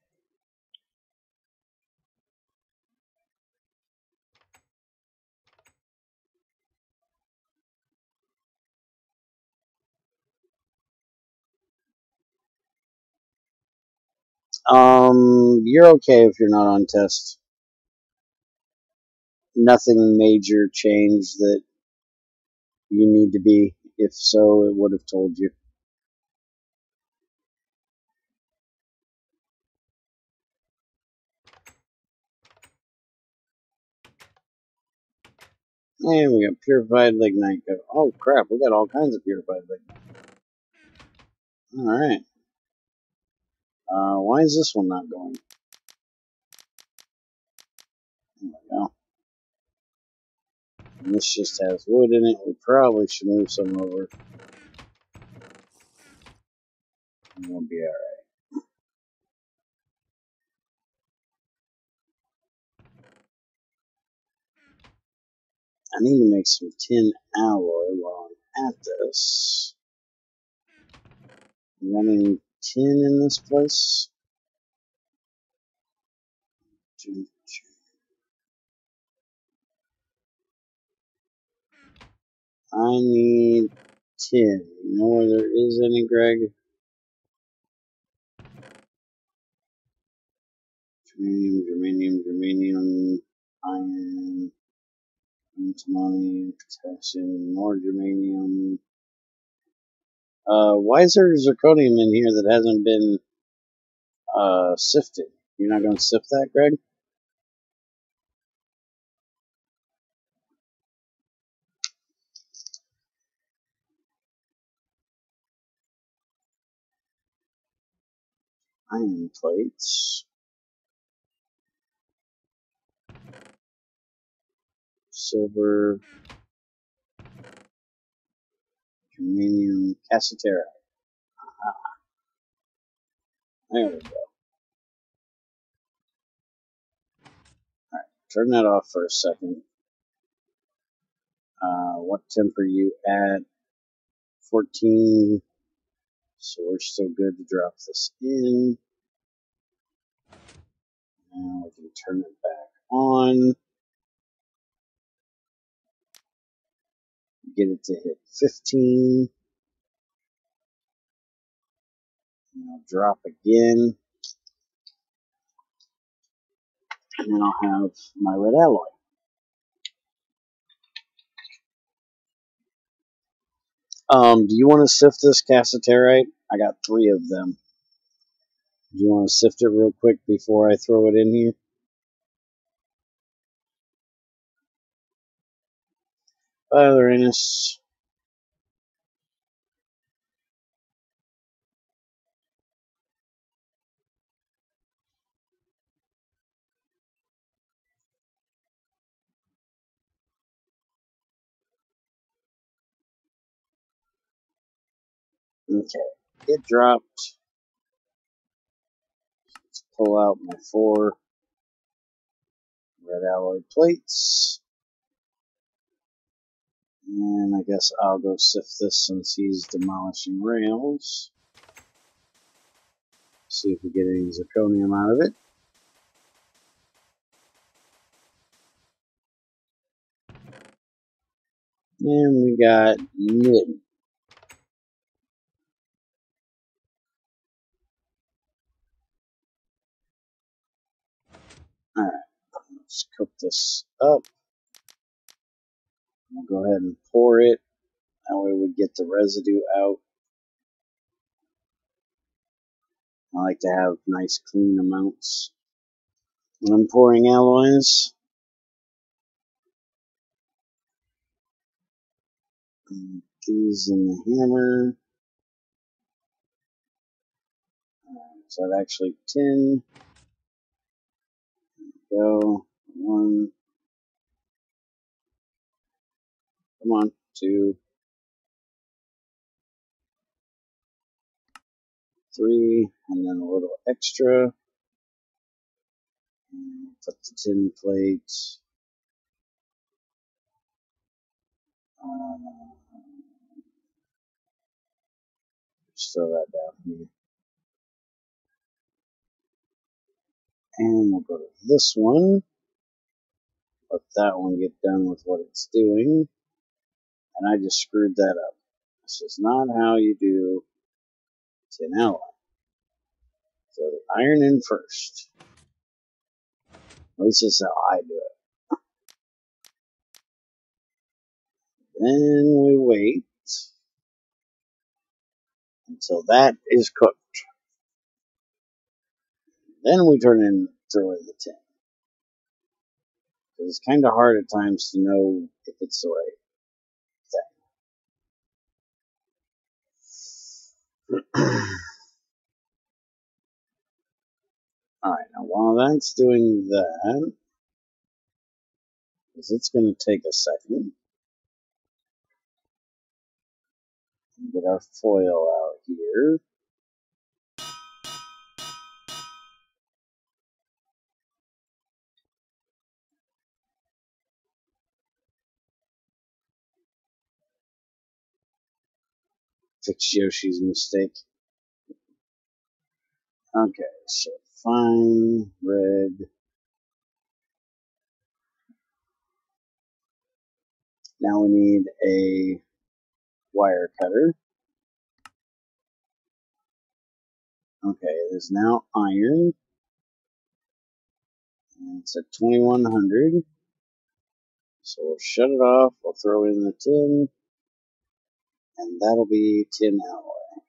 You're okay if you're not on test. Nothing major changed that you need to be. If so, it would have told you. And we got purified lignite. Oh crap, we got all kinds of purified lignite. Alright. Why is this one not going? There we go. And this just has wood in it. We probably should move some over. And we'll be alright. I need to make some tin alloy while I'm at this. You got any tin in this place? I need tin. You know where there is any, Greg? Germanium, iron, antimony, potassium, more germanium. Why is there zirconium in here that hasn't been sifted? You're not going to sift that, Greg? Iron plates. Silver. Germanium. Cassiterite. There we go. Alright, turn that off for a second. What temp are you at? 14. So we're still good to drop this in. Now we can turn it back on. Get it to hit 15. And I'll drop again. And then I'll have my red alloy. Do you want to sift this cassiterite? I got 3 of them. Do you want to sift it real quick before I throw it in here? Bye, Lorenus. Okay, it dropped. Let's pull out my 4 red alloy plates. And I guess I'll go sift this since he's demolishing rails. See if we get any zirconium out of it. And we got mid. Alright, let's cook this up. We'll go ahead and pour it. That way we get the residue out. I like to have nice clean amounts when I'm pouring alloys. These in the hammer. So that actually 10. Go. 1. Come on. 2. 3. And then a little extra. And put the tin plate. Just throw that down here. And we'll go to this one. Let that one get done with what it's doing. And I just screwed that up. This is not how you do tin alloy. So the iron in first. At least that's how I do it. Then we wait until that is cooked. Then we turn in, throw in the tin. Because it's kind of hard at times to know if it's the right thing. Alright, now while that's doing that, because it's going to take a second, get our foil out here. Fix Yoshi's mistake. Okay, so fine, red. Now we need a wire cutter. Okay, it is now iron. And it's at 2100. So we'll shut it off. We'll throw in the tin. And that'll be tin alloy.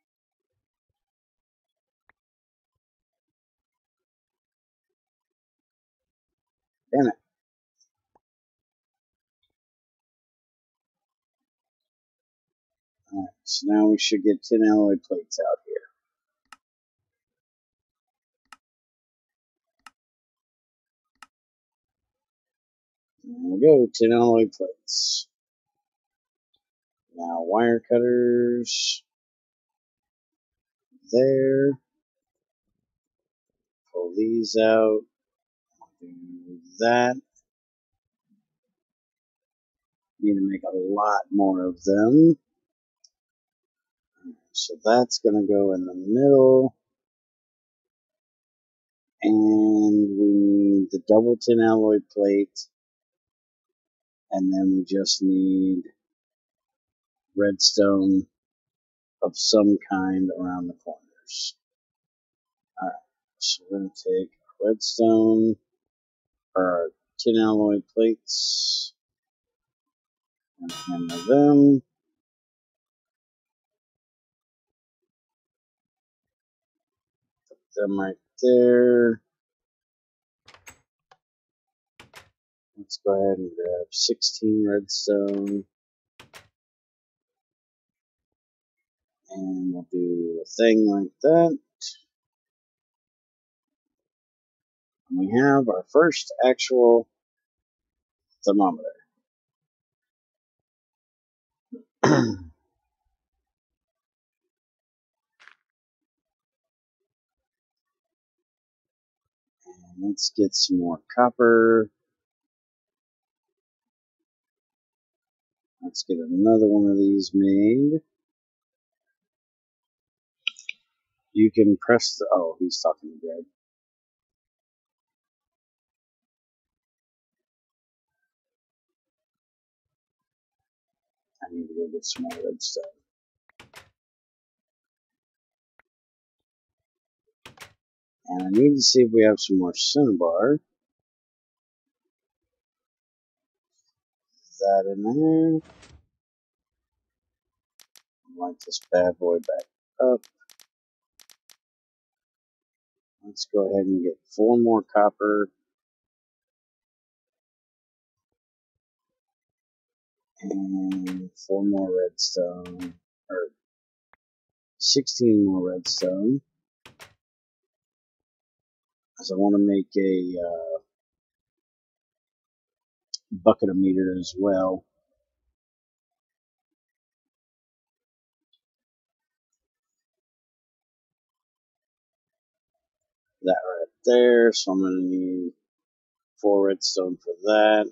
Damn it. Alright, so now we should get tin alloy plates out here. There we go, tin alloy plates. Now wire cutters. There. Pull these out. Do that. Need to make a lot more of them. So that's going to go in the middle. And we need the double tin alloy plate. And then we just need redstone of some kind around the corners. Alright, so we're going to take redstone, or tin alloy plates, and hammer them. Put them right there. Let's go ahead and grab 16 redstone. And we'll do a thing like that. And we have our first actual thermometer. And let's get some more copper. Let's get another one of these made. You can press the... Oh, he's talking to Greg. I need to go get some more redstone. And I need to see if we have some more cinnabar. That in there. Light this bad boy back up. Let's go ahead and get 4 more copper. And 4 more redstone. Or 16 more redstone. Because I want to make a bucket-o-meter as well. That right there. So I'm going to need 4 redstone for that.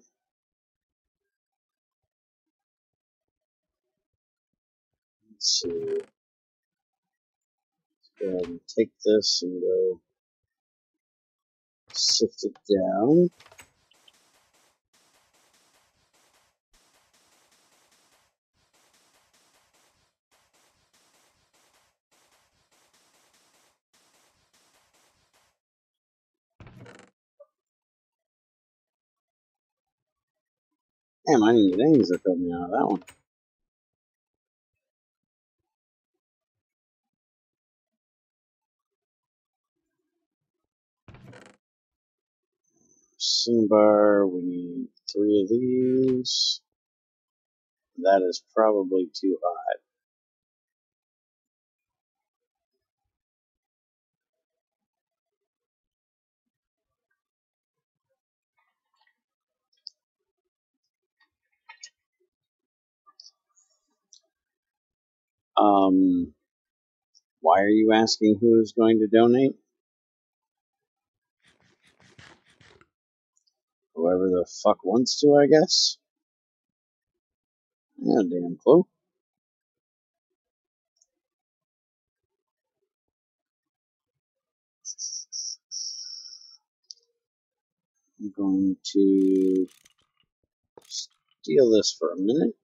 Let's see. Let's go ahead and take this and go sift it down. Damn, I didn't get any zirconia out of that one. Cinnabar, we need 3 of these. That is probably too hot. Why are you asking who is going to donate? Whoever the fuck wants to, I guess. Yeah, damn clue. going to steal this for a minute.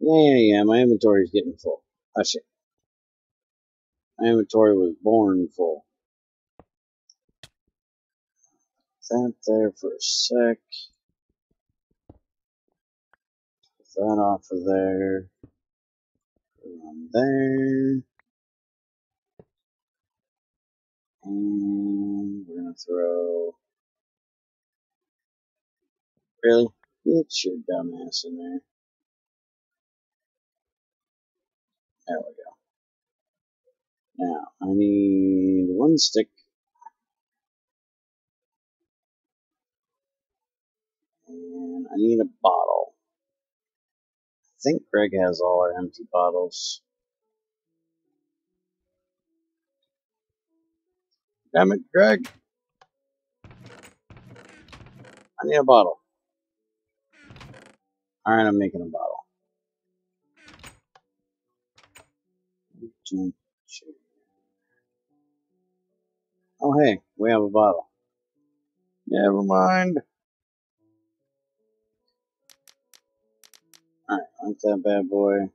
Yeah, my inventory is getting full. Hush it. My inventory was born full. That there for a sec. Put that off of there. Put it on there. And we're going to throw... Really? Get your dumb ass in there. There we go. Now, I need one stick. And I need a bottle. I think Greg has all our empty bottles. Damn it, Greg! I need a bottle. Alright, I'm making a bottle. Oh, hey, we have a bottle. Never mind. Alright, like that bad boy.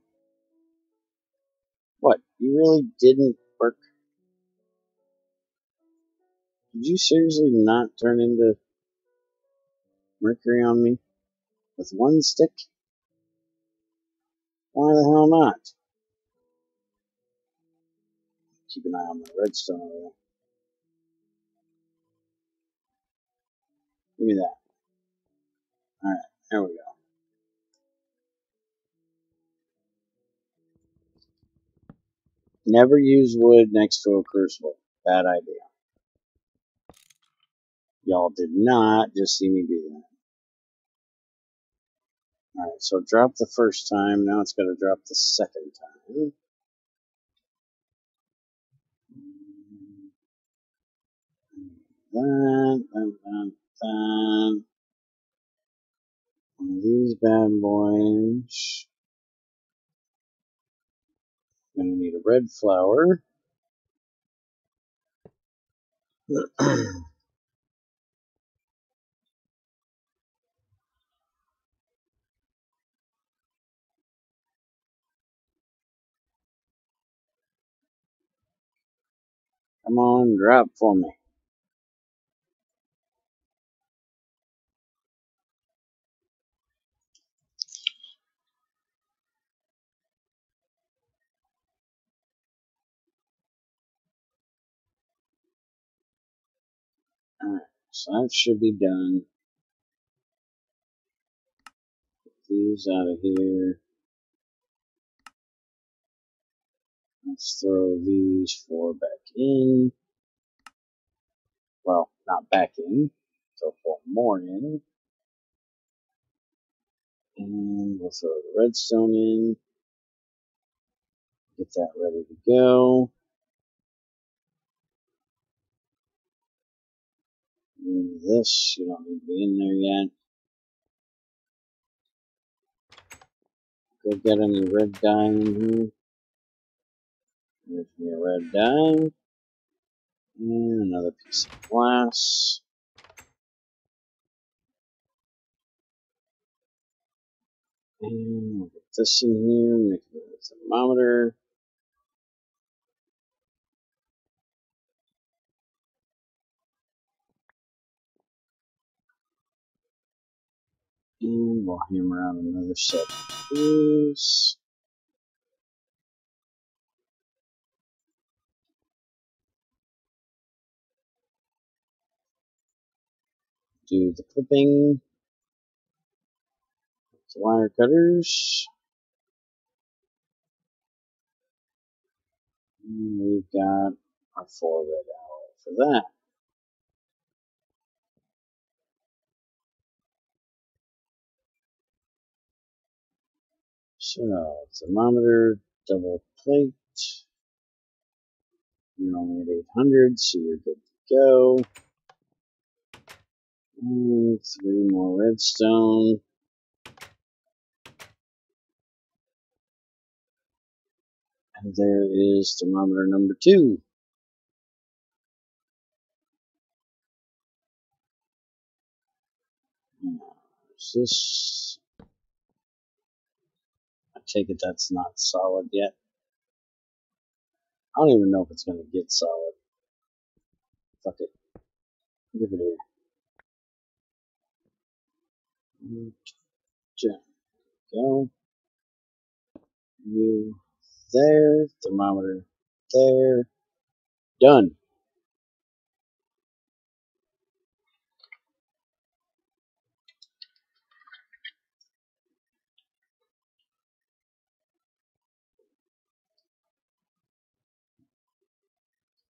What? You really didn't work? Did you seriously not turn into Mercury on me? With one stick? Why the hell not? Keep an eye on my redstone over there. Give me that. Alright, there we go. Never use wood next to a crucible. Bad idea. Y'all did not just see me do that. Alright, so drop the first time. Now it's got to drop the second time. That. One of these bad boys. I'm going to need a red flower. Come on, drop for me. Alright, so that should be done. Get these out of here. Let's throw these 4 back in. Well, not back in. So 4 more in. And we'll throw the redstone in. Get that ready to go. Move this. You don't need to be in there yet. Go get any red dye in here. There's me a red dye. And another piece of glass. And we'll get this in here. Make it a thermometer. And we'll hammer out another set of these. Do the clipping. The wire cutters. And we've got our 4 red alloy for that. So, thermometer, double plate. You're only at 800, so you're good to go. And 3 more redstone. And there is thermometer number 2. Is this? I take it that's not solid yet. I don't even know if it's going to get solid. Fuck it. Give it here. Go. You there. Thermometer there. Done.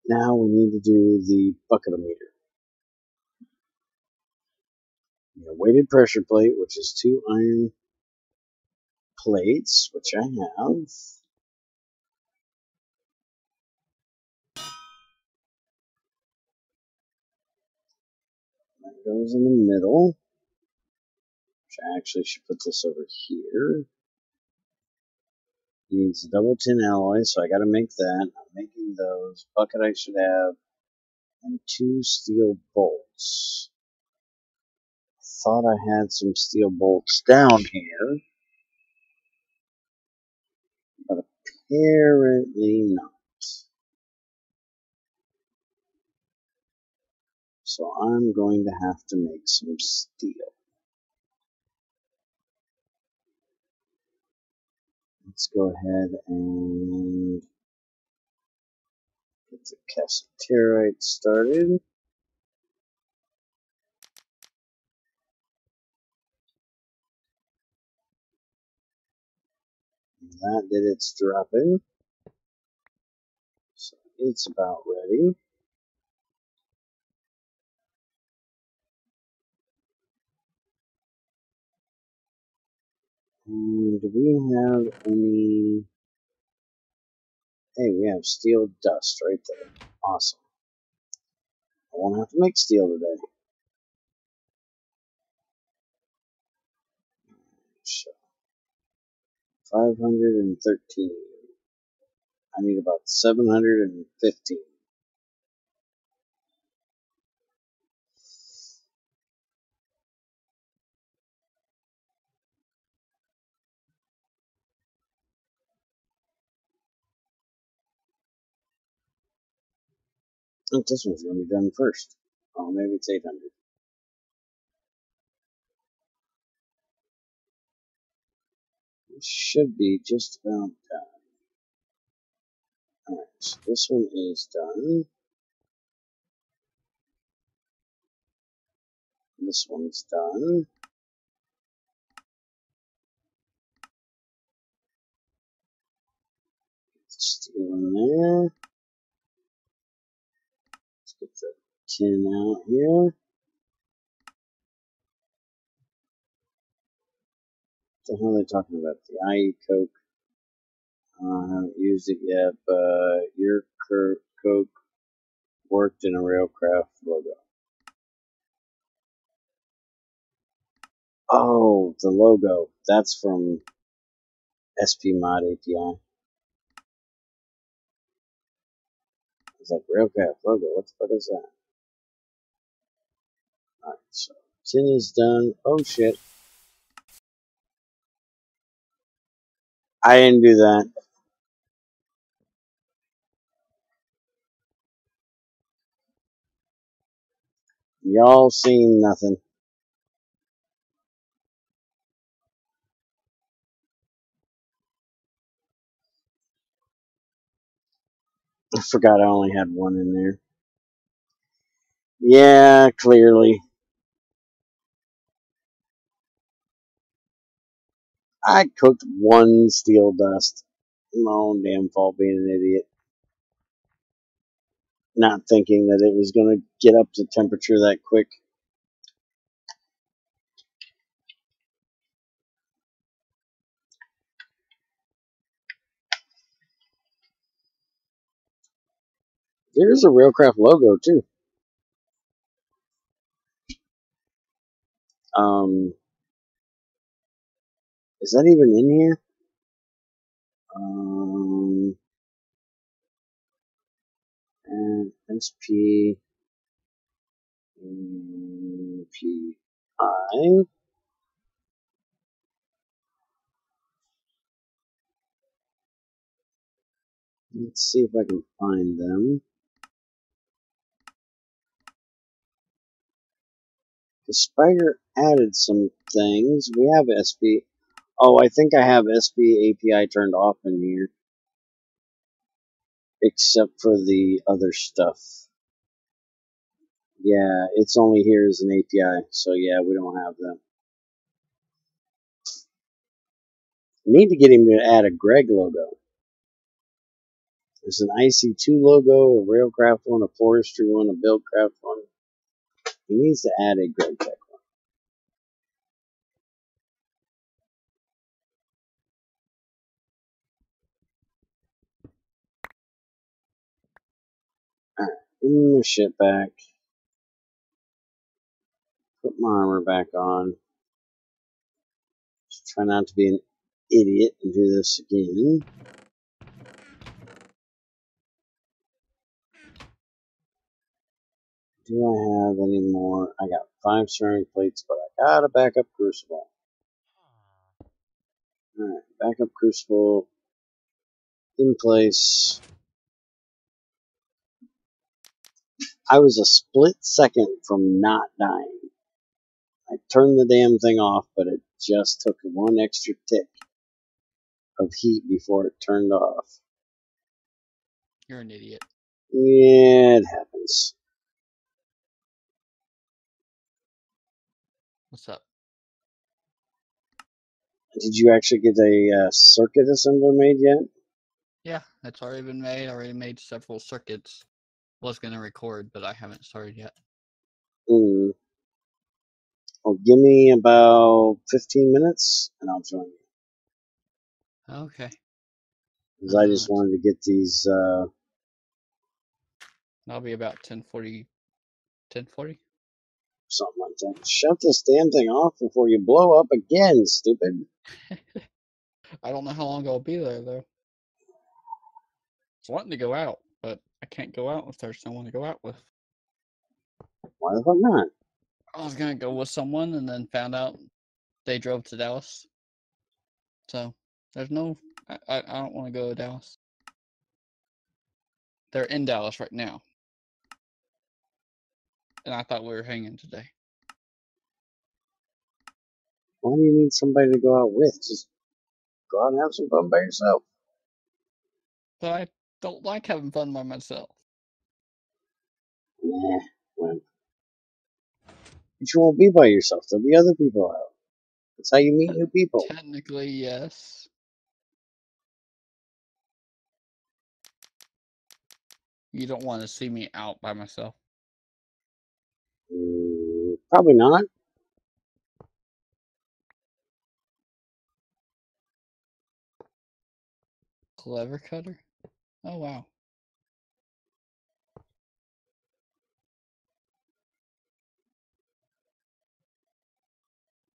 Now we need to do the bucketometer. A weighted pressure plate, which is 2 iron plates, which I have. That goes in the middle. Which I actually should put this over here. It needs a double tin alloy, so I gotta make that. I'm making those. Bucket I should have. And 2 steel bolts. Thought I had some steel bolts down here. But apparently not. So I'm going to have to make some steel. Let's go ahead and get the cassiterite started. That did its dropping. So it's about ready. And do we have any... Hey, we have steel dust right there. Awesome. I won't have to make steel today. So, 513. I need about 715. I think this one's going to be done first. Oh, maybe it's 800. It should be just about done. Alright, so this one is done. This one's done. Get the steel in there. Let's get the tin out here. What the hell are they talking about? The IE Coke. I haven't used it yet, but your Coke worked in a Railcraft logo. Oh, the logo. That's from SP Mod API. It's like Railcraft logo. What the fuck is that? Alright, so tin is done. Oh shit. I didn't do that. Y'all seen nothing. I forgot I only had one in there. Yeah, clearly. I cooked one steel dust. My own damn fault being an idiot. Not thinking that it was going to get up to temperature that quick. There's a Railcraft logo, too. Is that even in here? And SP P I. Let's see if I can find them. The Spider added some things. We have SB. Oh, I think I have SB API turned off in here. Except for the other stuff. Yeah, it's only here as an API. So yeah, we don't have them. Need to get him to add a Greg logo. There's an IC2 logo, a Railcraft one, a Forestry one, a Buildcraft one. He needs to add a Greg Tech one. Alright, give me my shit back. Put my armor back on. Just try not to be an idiot and do this again. Do I have any more? I got 5 ceramic plates, but I got a backup crucible. Alright, backup crucible in place. I was a split second from not dying. I turned the damn thing off, but it just took one extra tick of heat before it turned off. You're an idiot. Yeah, it happens. What's up? Did you actually get a circuit assembler made yet? Yeah, that's already been made. I already made several circuits. Was going to record, but I haven't started yet. Well, give me about 15 minutes, and I'll join you. Okay. Because I just wanted to get these... That'll be about 10:40. 10:40? Something like that. Shut this damn thing off before you blow up again, stupid. I don't know how long I'll be there, though. It's wanting to go out, but I can't go out if there's no one to go out with. Why the fuck not? I was going to go with someone and then found out they drove to Dallas. So, there's no... I don't want to go to Dallas. They're in Dallas right now. And I thought we were hanging today. Why do you need somebody to go out with? Just go out and have some fun by yourself. But I don't like having fun by myself. Nah, well. But you won't be by yourself. There'll be other people out. That's how you meet new people. Technically, yes. You don't want to see me out by myself. Probably not. Clever cutter? Oh, wow.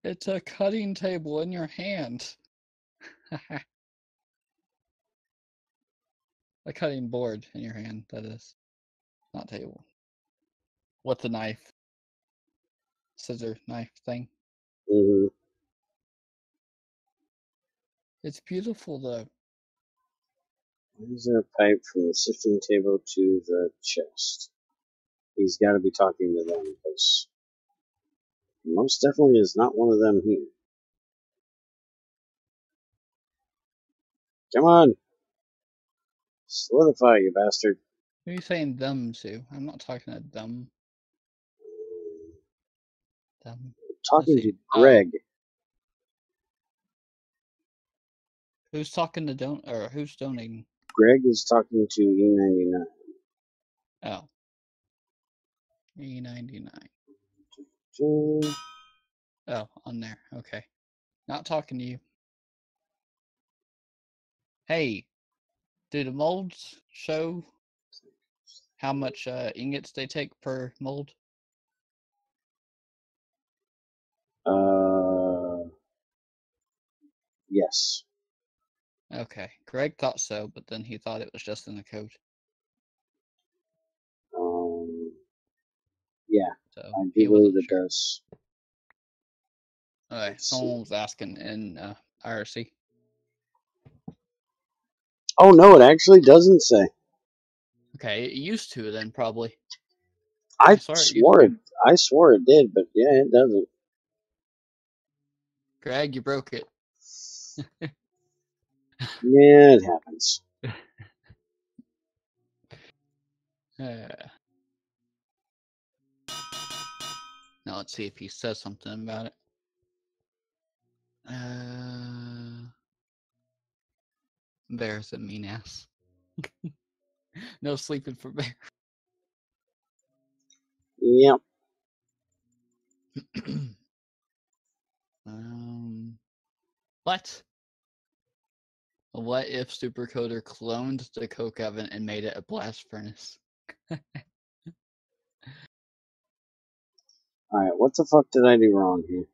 It's a cutting table in your hand. A cutting board in your hand, that is. Not table. What's a knife? Scissor knife thing. Mm-hmm. It's beautiful, though. Why is there a pipe from the sifting table to the chest? He's got to be talking to them, because most definitely is not one of them here. Come on! Solidify, you bastard. Who are you saying them to? I'm not talking to them. Them. Talking to Greg. Oh. Who's talking to who's donating? Greg is talking to E99. Oh. E99. Oh, on there. Okay. Not talking to you. Hey, do the molds show how much ingots they take per mold? Yes. Okay. Greg thought so, but then he thought it was just in the code. Yeah, so I do believe it does. Okay, someone was asking in IRC. Oh no, it actually doesn't say. Okay, it used to then probably. I Sorry, it used swore it. to. I swore it did, but yeah, it doesn't. Greg, you broke it. Yeah, it happens. Now let's see if he says something about it. Bear's a mean ass. No sleeping for Bear. Yep. What? What if Supercoder cloned the coke oven and made it a blast furnace? Alright, what the fuck did I do wrong here?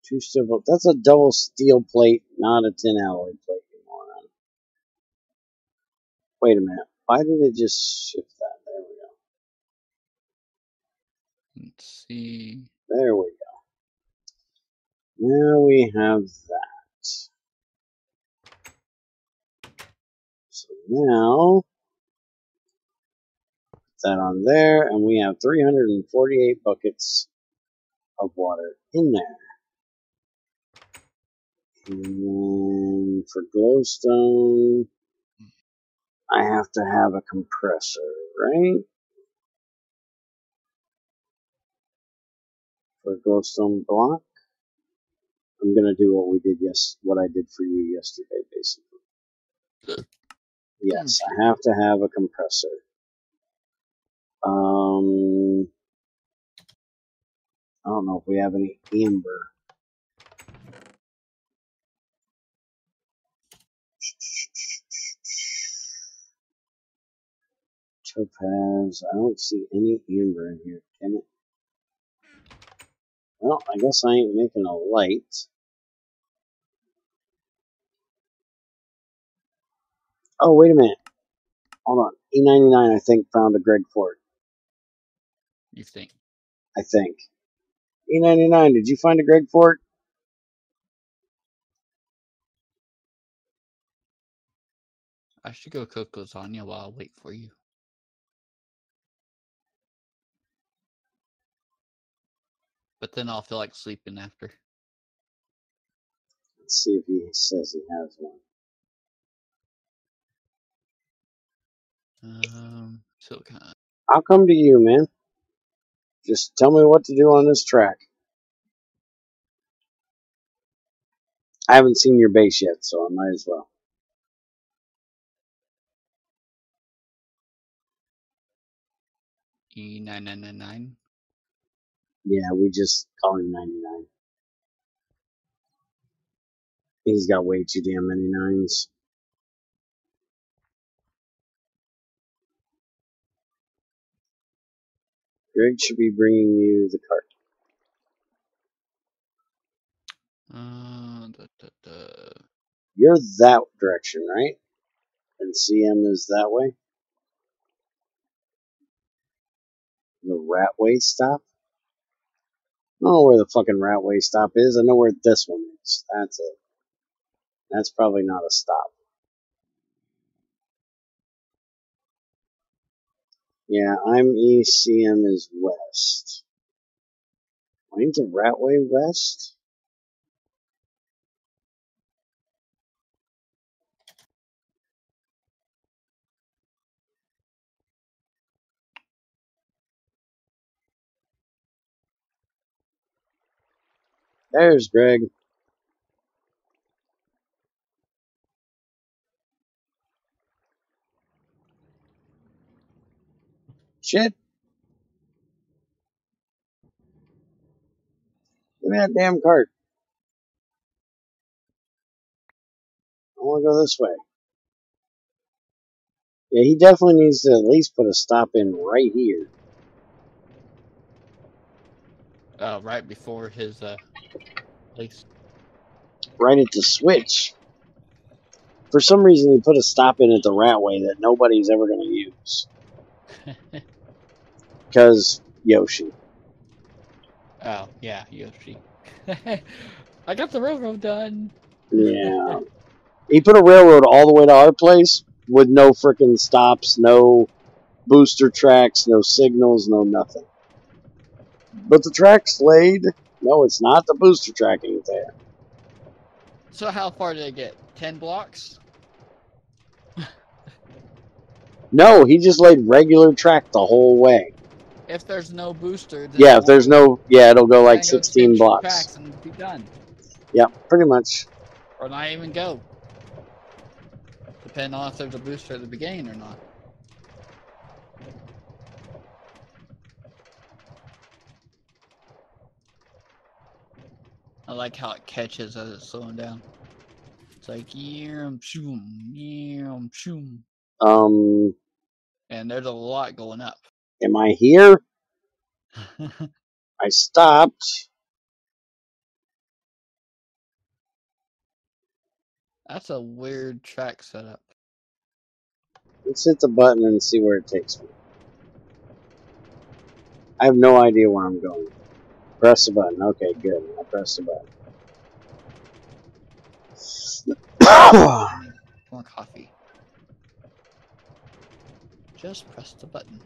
Two steel. That's a double steel plate, not a tin alloy plate, you moron. Wait a minute. Why did it just shift that? There we go. Let's see. There we go. Now we have that. So now, put that on there, and we have 348 buckets of water in there. And for glowstone, I have to have a compressor, right? For glowstone block, I'm gonna do what we did what I did for you yesterday, basically. Yes, I have to have a compressor. I don't know if we have any amber. Topaz. I don't see any amber in here. Damn it. Well, I guess I ain't making a light. Oh, wait a minute. Hold on. E99, I think, found a Greg Fort. You think? I think. E99, did you find a Greg Fort? I should go cook lasagna while I wait for you. But then I'll feel like sleeping after. Let's see if he says he has one. Silicon. I'll come to you, man. Just tell me what to do on this track. I haven't seen your base yet, so I might as well. E9999. Yeah, we just call him 99. He's got way too damn many nines. Greg should be bringing you the cart. You're that direction, right? And CM is that way? The Ratway stop? I don't know where the fucking Ratway stop is. I know where this one is. That's it. That's probably not a stop. Yeah, I'm east, CM is west. Mine's a Ratway west? There's Greg. Shit. Give me that damn cart. I want to go this way. Yeah, he definitely needs to at least put a stop in right here. Right before his place. Right at the switch. For some reason, he put a stop in at the Ratway that nobody's ever going to use. Because Yoshi. Oh, yeah, Yoshi. I got the railroad done. Yeah. He put a railroad all the way to our place with no freaking stops, no booster tracks, no signals, no nothing. But the track's laid. No, it's not. The booster track ain't there. So how far did it get? 10 blocks? No, he just laid regular track the whole way. If there's no booster, then Yeah, if there's no, yeah, it'll go like go 16 10 blocks. tracks and be done. Yep, pretty much. Or not even go. Depending on if there's a booster at the beginning or not. I like how it catches as it's slowing down. It's like yum shoom, yum shoom. And there's a lot going up. Am I here? I stopped. That's a weird track setup. Let's hit the button and see where it takes me. I have no idea where I'm going. Press the button. Okay, good. I pressed the button. More coffee. Just press the button.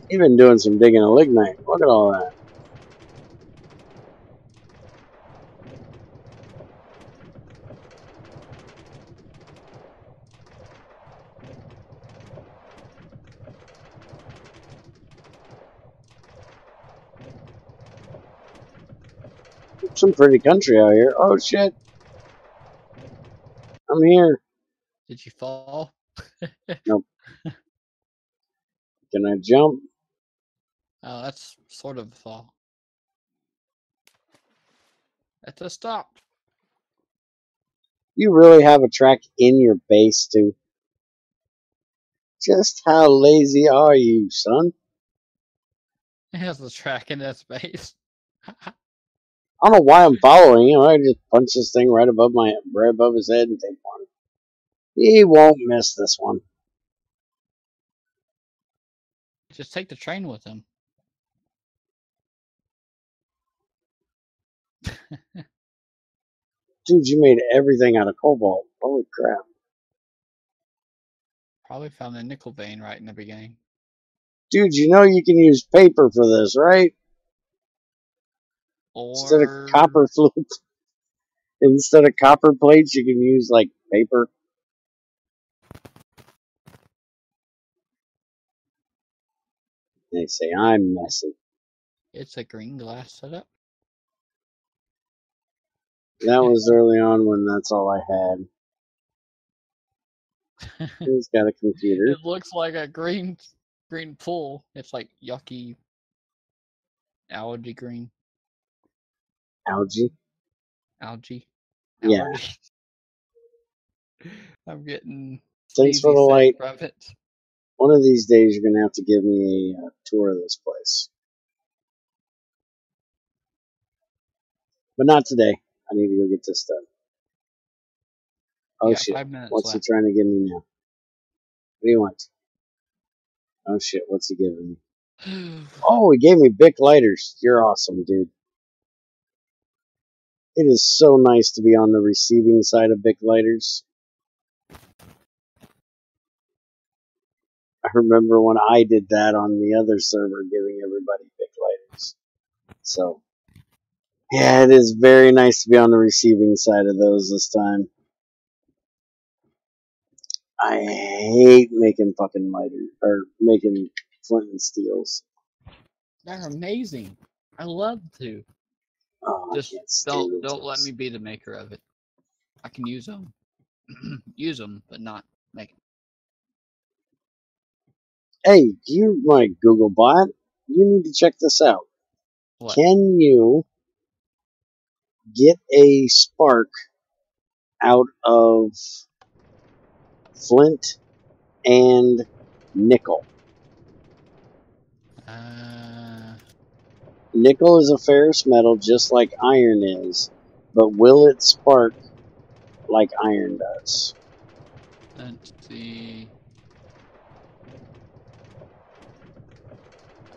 You've been doing some digging of lignite. Look at all that. Some pretty country out here. Oh shit. I'm here. Did you fall? Nope. Can I jump? Oh, that's sort of a fall. That's a stop. You really have a track in your base too? Just how lazy are you, son? It has the track in that space. I don't know why I'm following him. I just punch this thing right above his head and take one. He won't miss this one. Just take the train with him. Dude, you made everything out of cobalt. Holy crap. Probably found the nickel vein right in the beginning. Dude, you know you can use paper for this, right? Or Instead of copper flute. Instead of copper plates, you can use like paper. They say I'm messy. It's a green glass setup. That was early on when that's all I had. He's got a computer. It looks like a green pool. It's like yucky algae green. Algae? Algae. Yeah. I'm getting Thanks for the light. from it. One of these days you're going to have to give me a tour of this place. But not today. I need to go get this done. Oh shit. 5 minutes What's left. he trying to give me now? What do you want? Oh shit, what's he giving me? Oh, he gave me Bic lighters. You're awesome, dude. It is so nice to be on the receiving side of Bic lighters. I remember when I did that on the other server, giving everybody Bic lighters. So, yeah, it is very nice to be on the receiving side of those this time. I hate making fucking lighters, or making flint and steels. They're amazing. I love to. Oh, Just I can't stand don't let me be the maker of it. I can use them. Use them, but not make them. Hey, you my Google bot, you need to check this out. What? Can you get a spark out of flint and nickel? Nickel is a ferrous metal just like iron is, but will it spark like iron does? Let's see.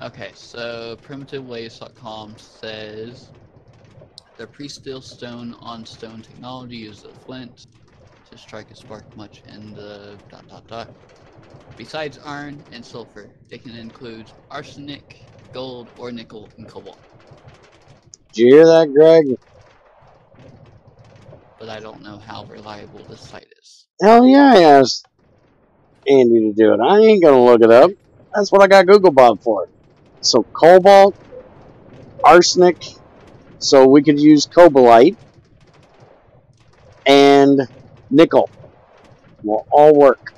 Okay, so primitiveways.com says the pre-steel stone on stone technology uses a flint to strike a spark much in the ... Besides iron and sulfur, they can include arsenic, gold, or nickel and cobalt. Did you hear that, Greg? But I don't know how reliable this site is. Hell yeah, I asked Andy to do it. I ain't gonna look it up. That's what I got Googlebot for. So cobalt, arsenic, so we could use cobalite, and nickel will all work.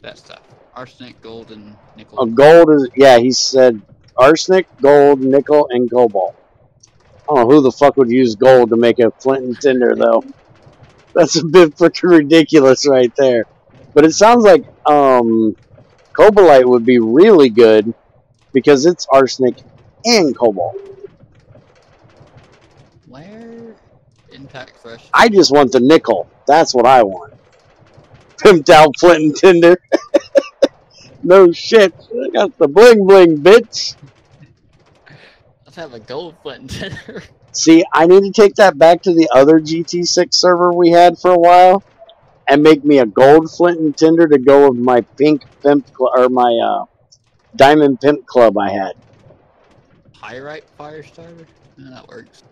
That stuff. Arsenic, gold, and nickel. Gold is, yeah, he said arsenic, gold, nickel, and cobalt. I don't know who the fuck would use gold to make a flint and tinder, though. That's a bit freaking ridiculous right there. But it sounds like cobalite would be really good because it's arsenic and cobalt. Where in Pack Fresh? I just want the nickel. That's what I want. Pimped out flint and tinder. No shit. I got the bling bling, bitch. Let's have a gold flint and tinder. See, I need to take that back to the other GT6 server we had for a while and make me a gold flint and tinder to go with my pink pimp or my diamond pimp club I had. Pyrite fire starter? That works.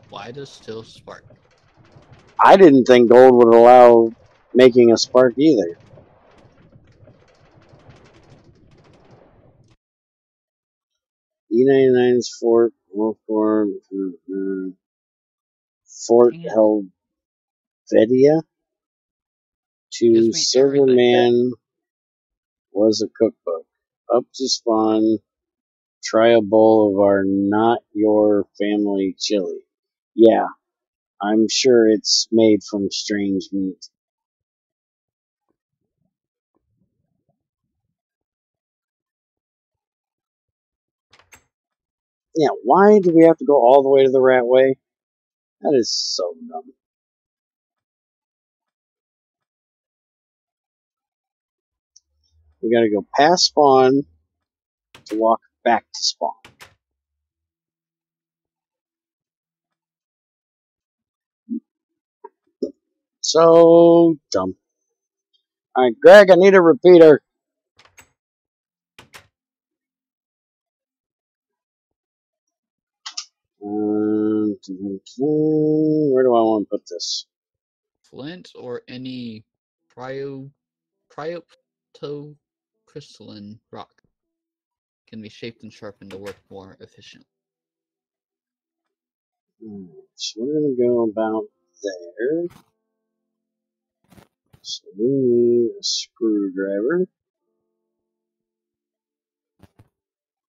Why does still spark? I didn't think gold would allow making a spark either. E99's Fort Fort Helvetia to Serverman was a cookbook. Up to spawn, try a bowl of our not your family chili. Yeah, I'm sure it's made from strange meat. Yeah, why do we have to go all the way to the rat way? That is so dumb. We gotta go past spawn to walk back to spawn. So dumb. Alright, Greg, I need a repeater. Where do I want to put this? Flint or any cryptocrystalline rock can be shaped and sharpened to work more efficiently. So we're going to go about there. So we need a screwdriver.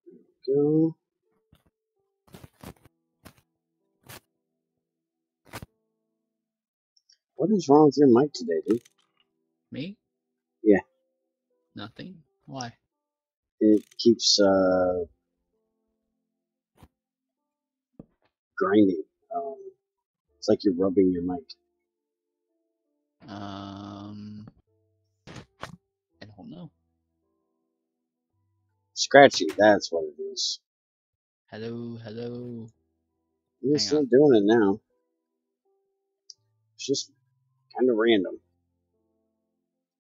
There we go. What is wrong with your mic today, dude? Me? Yeah. Nothing. Why? It keeps grinding. It's like you're rubbing your mic. I don't know. Scratchy, that's what it is. Hello, hello. It's not doing it now. It's just kind of random.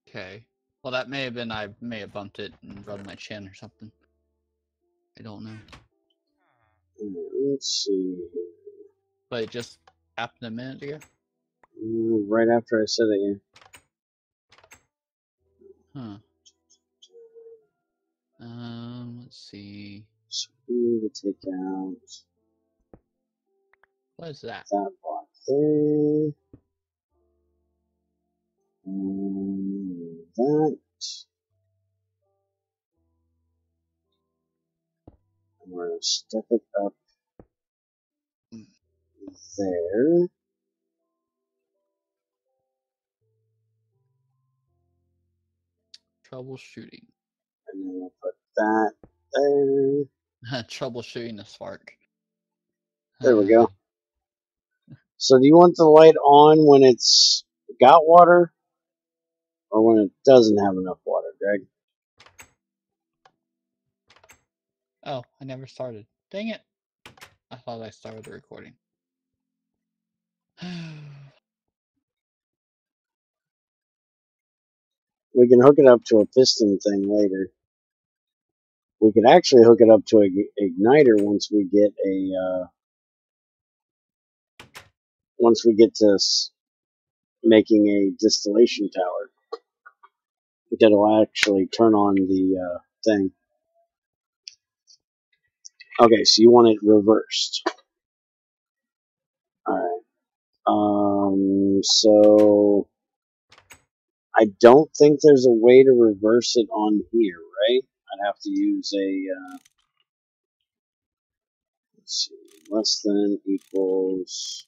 Okay. Well, that may have been, I may have bumped it and rubbed my chin or something. I don't know. Let's see. But it just happened a minute ago? Right after I said it, yeah. Huh. Let's see. So we need to take out What is that? that block there. And that. And we're going to step it up there. Troubleshooting. And then we'll put that there. Troubleshooting a spark. There we go. So do you want the light on when it's got water? Or when it doesn't have enough water, Greg? Oh, I never started. Dang it. I thought I started the recording. We can hook it up to a piston thing later. We could actually hook it up to an igniter once we get once we get to making a distillation tower. That'll actually turn on the thing. Okay, so you want it reversed. Alright. So I don't think there's a way to reverse it on here, right? I'd have to use a let's see, less than equals.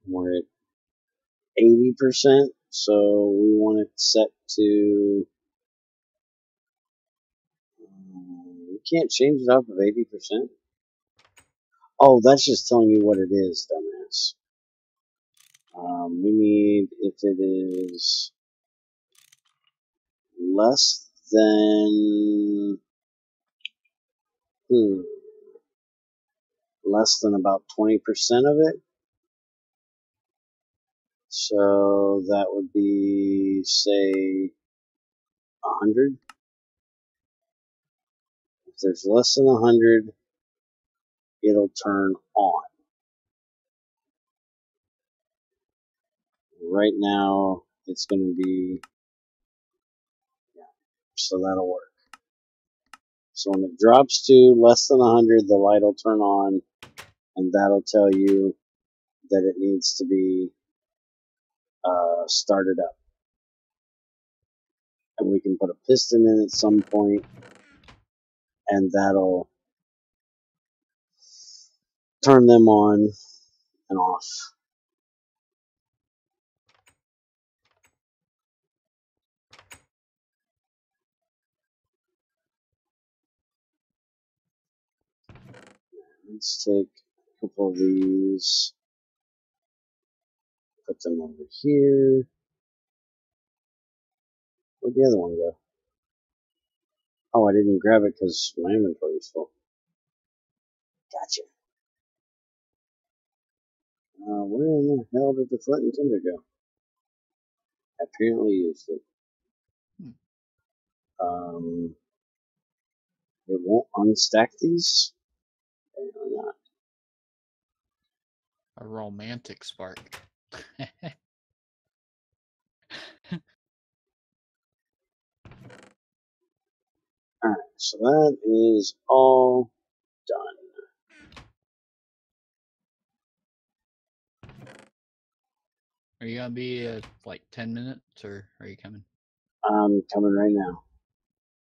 We're at 80%, so we want it set to. We can't change it up of 80%. Oh, that's just telling you what it is, dumbass. We need, if it is less than, less than about 20% of it. So that would be, say, 100. If there's less than 100, it'll turn on. Right now, it's going to be, yeah, so that'll work. So when it drops to less than 100, the light will turn on, and that'll tell you that it needs to be started up. And we can put a piston in at some point, and that'll turn them on and off. Let's take a couple of these, put them over here. Where'd the other one go? Oh, I didn't grab it because my inventory is full. Gotcha. Where in the hell did the flint and tinder go? I apparently used it. It won't unstack these? Apparently not. A romantic spark. Alright, so that is all done. Are you gonna be like 10 minutes, or are you coming? I'm coming right now.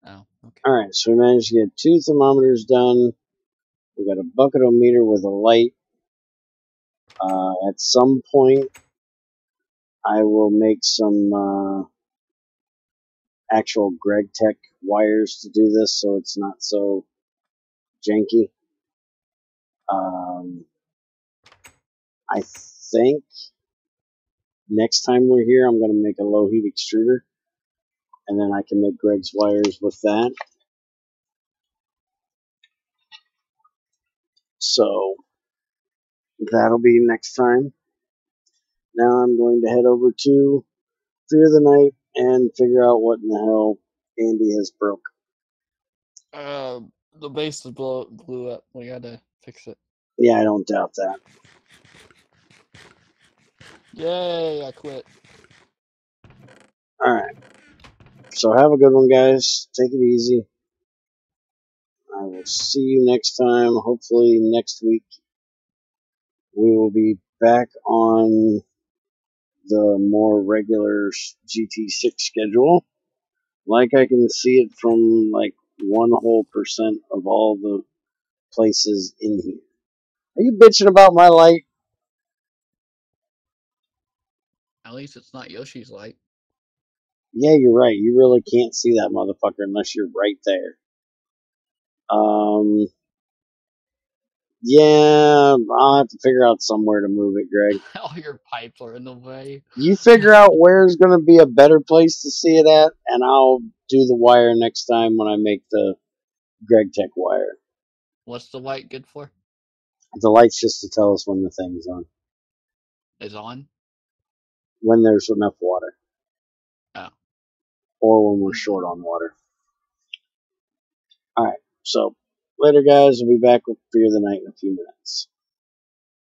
Oh, okay. Alright, so we managed to get 2 thermometers done. We got a bucketometer with a light. At some point, I will make some actual Greg Tech wires to do this, so it's not so janky. I think next time we're here, I'm going to make a low heat extruder, and then I can make Greg's wires with that. So that'll be next time. Now I'm going to head over to Fear the Night and figure out what in the hell Andy has broke. The base is blew up. We gotta fix it. Yeah, I don't doubt that. Yay! I quit. Alright. So have a good one, guys. Take it easy. I will see you next time. Hopefully next week we will be back on the more regular GT6 schedule. Like I can see it from like 1% of all the places in here. Are you bitching about my light? At least it's not Yoshi's light. Yeah, you're right. You really can't see that motherfucker unless you're right there. Yeah, I'll have to figure out somewhere to move it, Greg. All your pipes are in the way. You figure out where's going to be a better place to see it at, and I'll do the wire next time when I make the Greg Tech wire. What's the light good for? The light's just to tell us when the thing's on. Is on? when there's enough water. Oh. Or when we're short on water. Alright, so later guys, we'll be back with Fear of the Night in a few minutes.